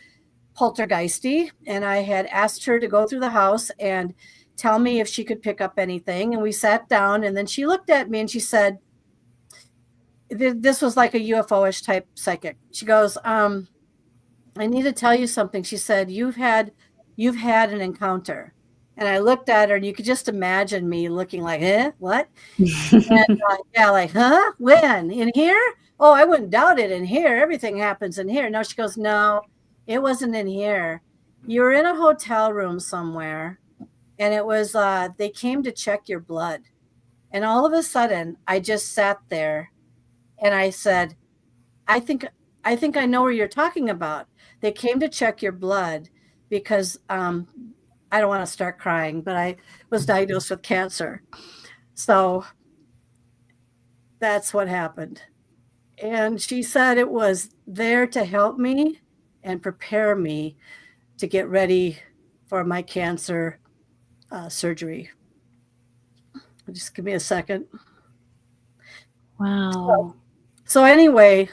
poltergeisty. And I had asked her to go through the house and tell me if she could pick up anything. And we sat down and then she looked at me and she said, this was like a UFO-ish type psychic. She goes, I need to tell you something. She said, you've had an encounter. And I looked at her and you could just imagine me looking like, what? And yeah, like, huh? When? In here? Oh, I wouldn't doubt it in here. Everything happens in here. No, she goes, no, it wasn't in here. You were in a hotel room somewhere. And it was, they came to check your blood. And all of a sudden, I just sat there. And I said, I think I know where you're talking about. They came to check your blood because I don't want to start crying, but I was diagnosed with cancer. So that's what happened. And she said it was there to help me and prepare me to get ready for my cancer surgery. Just give me a second. Wow. So anyway,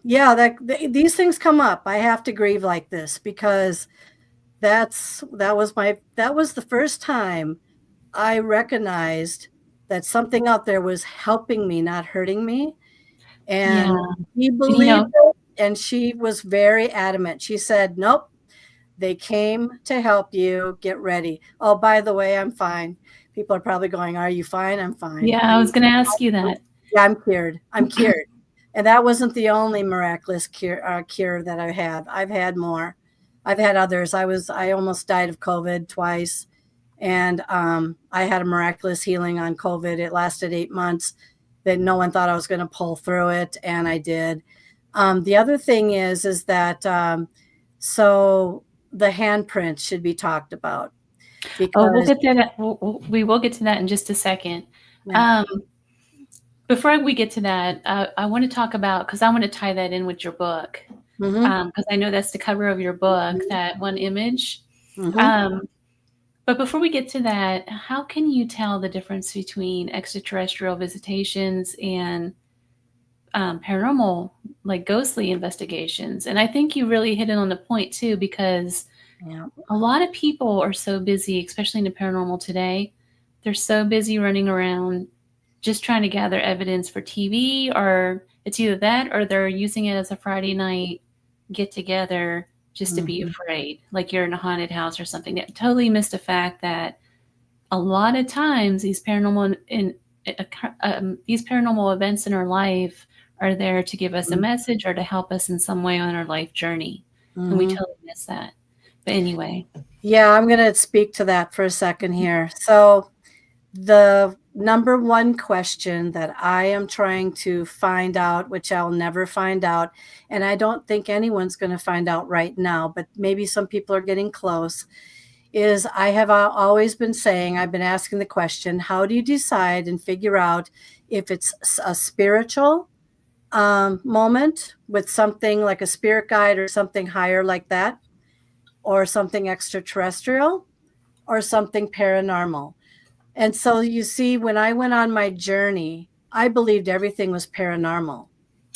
these things come up. I have to grieve like this because that was the first time I recognized that something out there was helping me, not hurting me. And he believed it, and she was very adamant. She said, nope, they came to help you. Get ready. Oh, by the way, I'm fine. People are probably going, are you fine? I'm fine. Yeah, I was going to ask you that. Yeah, I'm cured. I'm cured. And that wasn't the only miraculous cure that I had. I've had more. I've had others. I almost died of COVID twice. And I had a miraculous healing on COVID. It lasted 8 months. That no one thought I was going to pull through it, and I did. The other thing is that so the handprint should be talked about. We'll get to that. We will get to that in just a second. Yeah. Before we get to that, I want to talk about, because I want to tie that in with your book, because I know that's the cover of your book, that one image. But before we get to that, how can you tell the difference between extraterrestrial visitations and paranormal, like ghostly investigations? And I think you really hit it on the point too, because a lot of people are so busy, especially in the paranormal today. They're so busy running around just trying to gather evidence for TV, or it's either that or they're using it as a Friday night get together just to be afraid, like you're in a haunted house or something. That totally missed the fact that a lot of times these paranormal events in our life are there to give us a message or to help us in some way on our life journey. And we totally miss that. But anyway. Yeah, I'm going to speak to that for a second here. So the number one question that I am trying to find out, which I'll never find out, and I don't think anyone's going to find out right now, but maybe some people are getting close, is I have always been saying, I've been asking the question, how do you decide and figure out if it's a spiritual moment with something like a spirit guide or something higher like that, or something extraterrestrial, or something paranormal? And so you see, when I went on my journey, I believed everything was paranormal.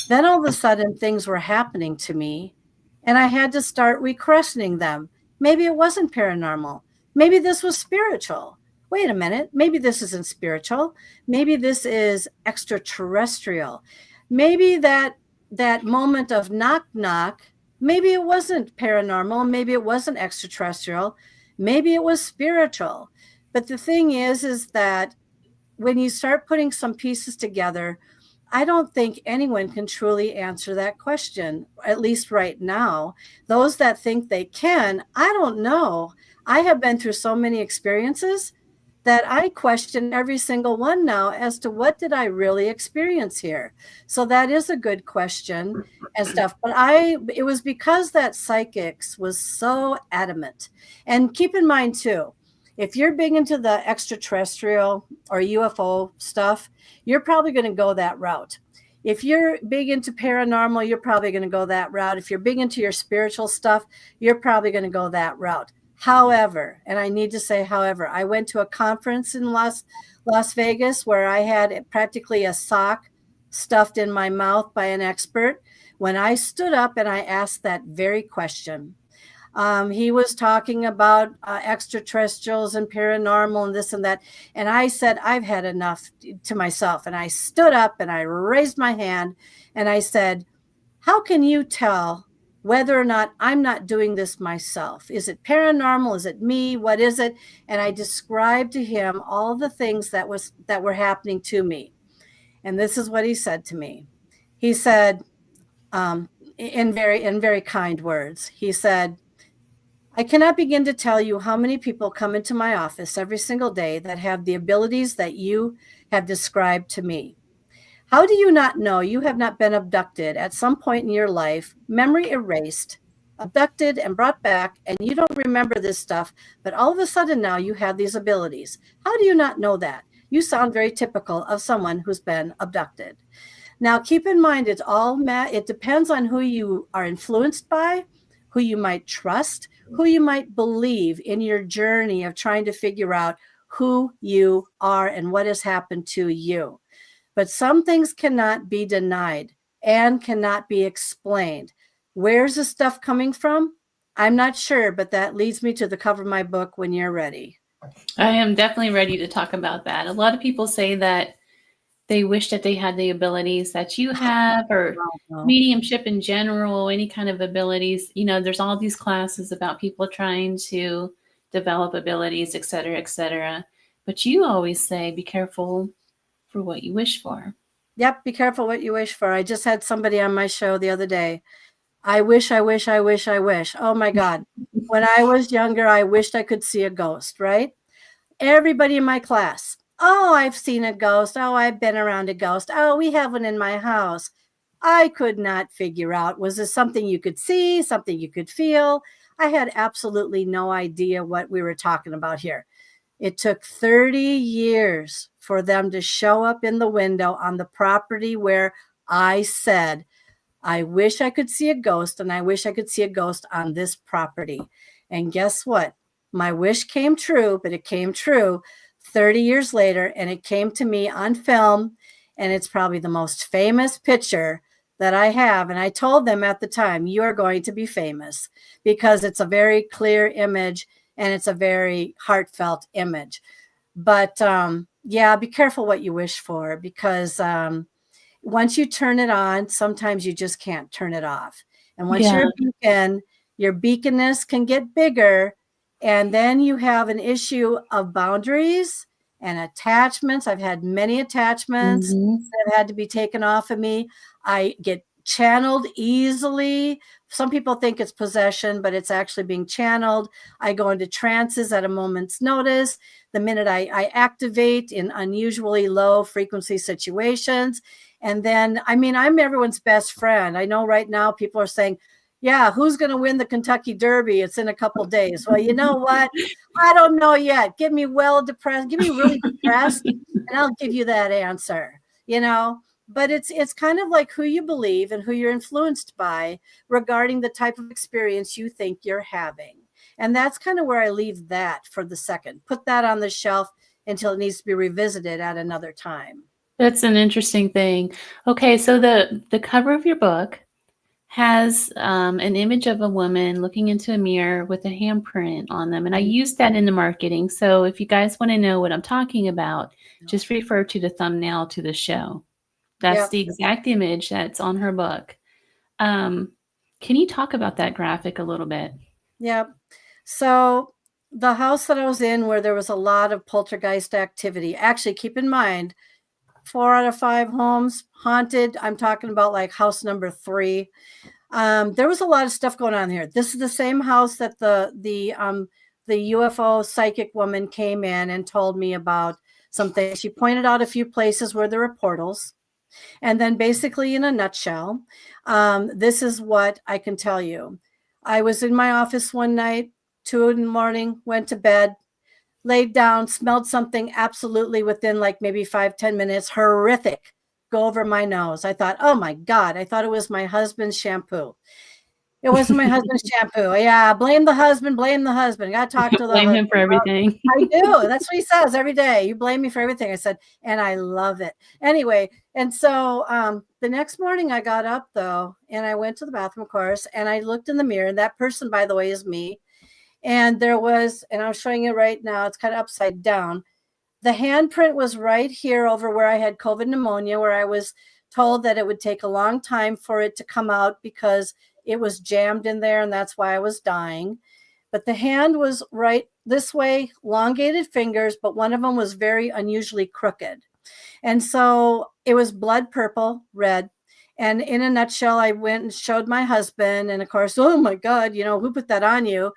Then all of a sudden things were happening to me, and I had to start re-questioning them. Maybe it wasn't paranormal. Maybe this was spiritual. Wait a minute. Maybe this isn't spiritual. Maybe this is extraterrestrial. Maybe that moment of knock knock, maybe it wasn't paranormal. Maybe it wasn't extraterrestrial. Maybe it was spiritual. But the thing is that when you start putting some pieces together, I don't think anyone can truly answer that question, at least right now. Those that think they can, I don't know. I have been through so many experiences that I question every single one now as to what did I really experience here. So that is a good question and stuff. But it was because that psychics was so adamant. And keep in mind too, if you're big into the extraterrestrial or UFO stuff, you're probably going to go that route. If you're big into paranormal, you're probably going to go that route. If you're big into your spiritual stuff, you're probably going to go that route. However, and I need to say, however, I went to a conference in Las Vegas where I had practically a sock stuffed in my mouth by an expert when I stood up and I asked that very question. He was talking about extraterrestrials and paranormal and this and that. And I said, I've had enough to myself. And I stood up and I raised my hand and I said, how can you tell whether or not I'm not doing this myself? Is it paranormal? Is it me? What is it? And I described to him all the things that were happening to me. And this is what he said to me. He said, in very kind words, he said, I cannot begin to tell you how many people come into my office every single day that have the abilities that you have described to me. How do you not know you have not been abducted at some point in your life, memory erased, abducted and brought back, and you don't remember this stuff, but all of a sudden now you have these abilities? How do you not know that? You sound very typical of someone who's been abducted. Now, keep in mind, it depends on who you are influenced by, who you might trust, who you might believe in your journey of trying to figure out who you are and what has happened to you. But some things cannot be denied. and cannot be explained. Where's the stuff coming from? I'm not sure, but that leads me to the cover of my book when you're ready. I am definitely ready to talk about that. A lot of people say that they wish that they had the abilities that you have, or mediumship in general, any kind of abilities. You know, there's all these classes about people trying to develop abilities, et cetera, et cetera. But you always say, be careful for what you wish for. Yep, be careful what you wish for. I just had somebody on my show the other day. I wish. Oh my God. When I was younger, I wished I could see a ghost, right? Everybody in my class. Oh, I've seen a ghost. Oh, I've been around a ghost. Oh, we have one in my house. I could not figure out, was this something you could see, something you could feel? I had absolutely no idea what we were talking about here. It took 30 years for them to show up in the window on the property where I said, I wish I could see a ghost, and I wish I could see a ghost on this property. And guess what? My wish came true, but it came true 30 years later, and it came to me on film, and it's probably the most famous picture that I have. And I told them at the time, you are going to be famous, because it's a very clear image, and it's a very heartfelt image. But yeah, be careful what you wish for, because once you turn it on, sometimes you just can't turn it off. And once you're a beacon, your beaconness can get bigger. And then you have an issue of boundaries and attachments. I've had many attachments that have had to be taken off of me. I get channeled easily. Some people think it's possession, but it's actually being channeled. I go into trances at a moment's notice. The minute I activate in unusually low frequency situations. And then, I mean, I'm everyone's best friend. I know right now people are saying, yeah, who's going to win the Kentucky Derby? It's in a couple of days. Well, you know what? I don't know yet. Get me well depressed. Get me really depressed, and I'll give you that answer, you know. But it's kind of like who you believe and who you're influenced by regarding the type of experience you think you're having. And that's kind of where I leave that for the second. Put that on the shelf until it needs to be revisited at another time. That's an interesting thing. Okay, so the cover of your book has an image of a woman looking into a mirror with a handprint on them. And I used that in the marketing. So if you guys want to know what I'm talking about, just refer to the thumbnail to the show. That's the exact image that's on her book. Can you talk about that graphic a little bit? Yep. So the house that I was in, where there was a lot of poltergeist activity, actually keep in mind, 4 out of 5 homes haunted. I'm talking about like house number 3. There was a lot of stuff going on here. This is the same house that the UFO psychic woman came in and told me about some things. She pointed out a few places where there were portals. And then basically in a nutshell, this is what I can tell you. I was in my office one night, 2 in the morning, went to bed, laid down, smelled something absolutely within like maybe 5-10 minutes, horrific, go over my nose. I thought, oh my God, I thought it was my husband's shampoo. It wasn't my husband's shampoo. Yeah, blame the husband, blame the husband. Got to talk to the blame husband. Him for everything. I do. That's what he says every day. You blame me for everything. I said, and I love it. Anyway, and so the next morning I got up though, and I went to the bathroom, of course, and I looked in the mirror. And that person, by the way, is me. And there was, and I'm showing you right now, it's kind of upside down. The handprint was right here over where I had COVID pneumonia, where I was told that it would take a long time for it to come out because it was jammed in there, and that's why I was dying. But the hand was right this way, elongated fingers, but one of them was very unusually crooked. And so it was blood purple, red. And in a nutshell, I went and showed my husband. And of course, oh my God, you know, who put that on you?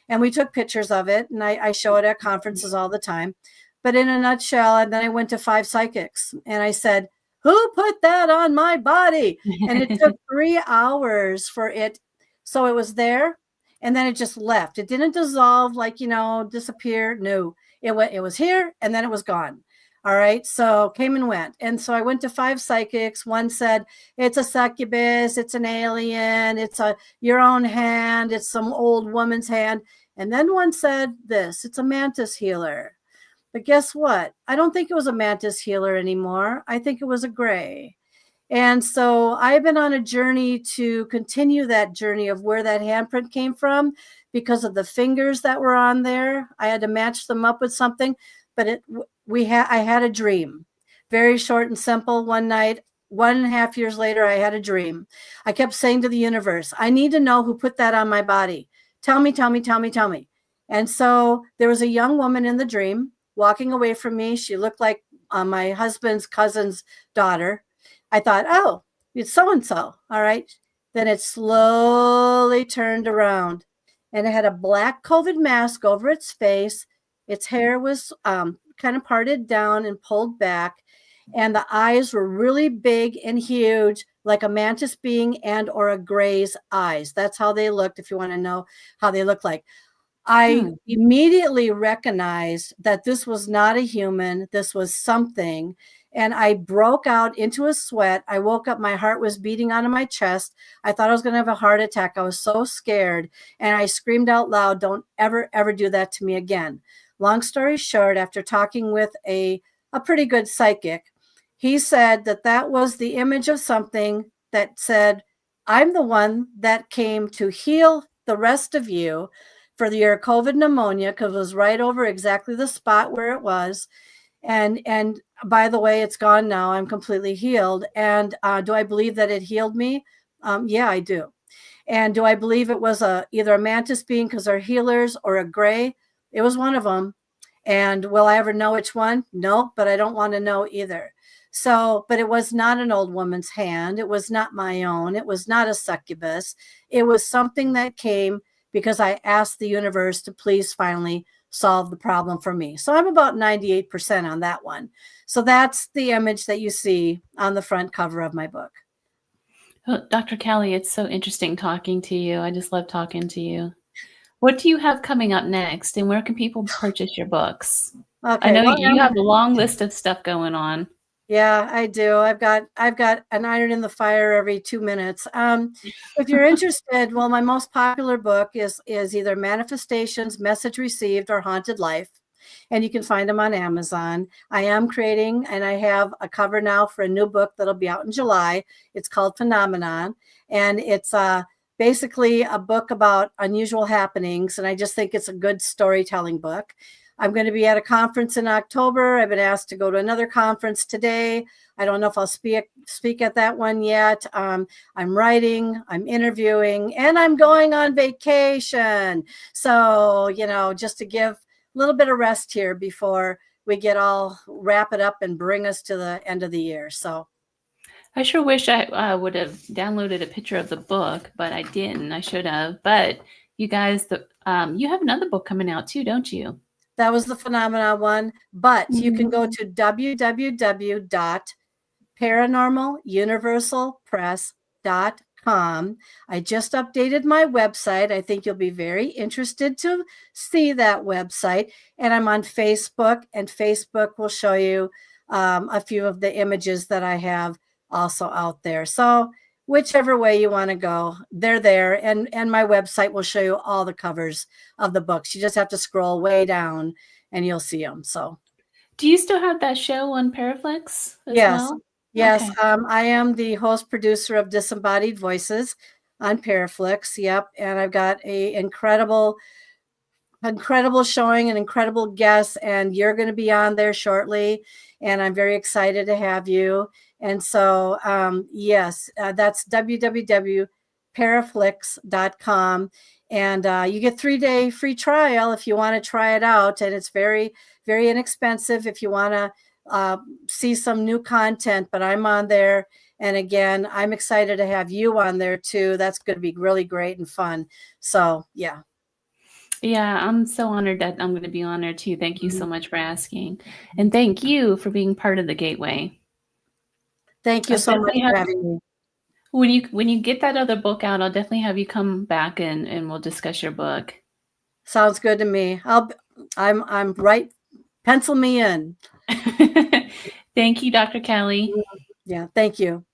And we took pictures of it. And I show it at conferences all the time. But in a nutshell, and then I went to 5 psychics. And I said, who put that on my body? And it took 3 hours for it. So it was there. And then it just left. It didn't dissolve, like, you know, disappear. No, it was here and then it was gone. All right. So came and went. And so I went to 5 psychics. One said, it's a succubus. It's an alien. It's your own hand. It's some old woman's hand. And then one said this, it's a mantis healer. But guess what? I don't think it was a mantis healer anymore. I think it was a gray. And so I've been on a journey to continue that journey of where that handprint came from because of the fingers that were on there. I had to match them up with something, but I had a dream, very short and simple. One night, 1.5 years later, I had a dream. I kept saying to the universe, I need to know who put that on my body. Tell me, tell me, tell me, tell me. And so there was a young woman in the dream walking away from me. She looked like my husband's cousin's daughter. I thought, oh, it's so-and-so. All right. Then it slowly turned around and it had a black COVID mask over its face. Its hair was kind of parted down and pulled back. And the eyes were really big and huge, like a mantis being and or a gray's eyes. That's how they looked, if you want to know how they look like. I immediately recognized that this was not a human. This was something. And I broke out into a sweat. I woke up. My heart was beating out of my chest. I thought I was going to have a heart attack. I was so scared. And I screamed out loud, don't ever, ever do that to me again. Long story short, after talking with a pretty good psychic, he said that was the image of something that said, I'm the one that came to heal the rest of you for your COVID pneumonia, because it was right over exactly the spot where it was. And by the way, it's gone now. I'm completely healed. And do I believe that it healed me? Yeah, I do. And do I believe it was either a mantis being, because they're healers, or a gray? It was one of them. And will I ever know which one? No, but I don't want to know either. So, but it was not an old woman's hand. It was not my own. It was not a succubus. It was something that came because I asked the universe to please finally solve the problem for me. So I'm about 98% on that one. So that's the image that you see on the front cover of my book. Oh, Dr. Callie, it's so interesting talking to you. I just love talking to you. What do you have coming up next, and where can people purchase your books? Okay, I know you have a long list of stuff going on. Yeah, I do. I've got an iron in the fire every 2 minutes. If you're interested, well, my most popular book is either Manifestations, Message Received, or Haunted Life, and you can find them on Amazon. I am creating, and I have a cover now for a new book that'll be out in July. It's called Phenomenon, and it's basically a book about unusual happenings, and I just think it's a good storytelling book. I'm going to be at a conference in October. I've been asked to go to another conference today. I don't know if I'll speak at that one yet. I'm writing, I'm interviewing, and I'm going on vacation. So, just to give a little bit of rest here before we wrap it up and bring us to the end of the year. So I sure wish I would have downloaded a picture of the book, but I didn't. I should have. But you guys, you have another book coming out too, don't you? That was the Phenomena one, but you can go to www.paranormaluniversalpress.com. I just updated my website. I think you'll be very interested to see that website. And I'm on Facebook, and Facebook will show you a few of the images that I have also out there. So whichever way you want to go, they're there. And my website will show you all the covers of the books. You just have to scroll way down and you'll see them. So do you still have that show on Paraflix as well? Yes. Okay. I am the host producer of Disembodied Voices on Paraflix. Yep. And I've got a incredible showing, an incredible guest, and you're going to be on there shortly. And I'm very excited to have you. And so, yes, that's www.paraflix.com. And you get 3-day free trial if you want to try it out. And it's very, very inexpensive if you want to see some new content. But I'm on there. And again, I'm excited to have you on there too. That's going to be really great and fun. So, yeah. Yeah, I'm so honored that I'm going to be on there too. Thank you so much for asking. And thank you for being part of the Gateway. Thank you so much for having me. When you get that other book out, I'll definitely have you come back and we'll discuss your book. Sounds good to me. I'm right. Pencil me in. Thank you, Dr. Callie. Yeah, thank you.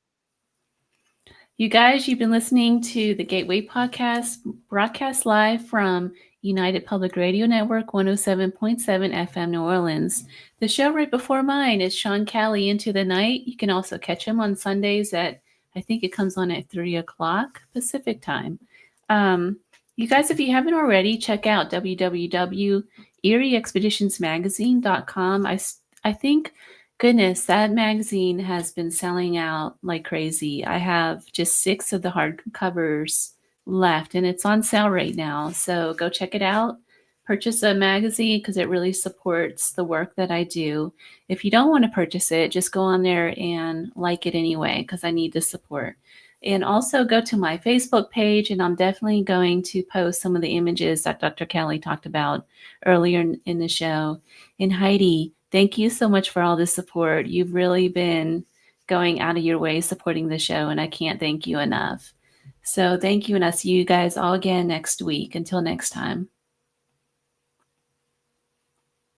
You guys, you've been listening to the Gateway Podcast, broadcast live from United Public Radio Network, 107.7 FM New Orleans. The show right before mine is Sean Callie, Into the Night. You can also catch him on Sundays at, I think it comes on at 3 o'clock Pacific time. You guys, if you haven't already, check out www.erieexpeditionsmagazine.com. I think, goodness, that magazine has been selling out like crazy. I have just 6 of the hardcovers left, and it's on sale right now. So go check it out. Purchase a magazine because it really supports the work that I do. If you don't want to purchase it, just go on there and like it anyway because I need the support. And also go to my Facebook page, and I'm definitely going to post some of the images that Dr. Kelly talked about earlier in the show. And Heidi, thank you so much for all the support. You've really been going out of your way supporting the show, and I can't thank you enough. So thank you, and I'll see you guys all again next week. Until next time.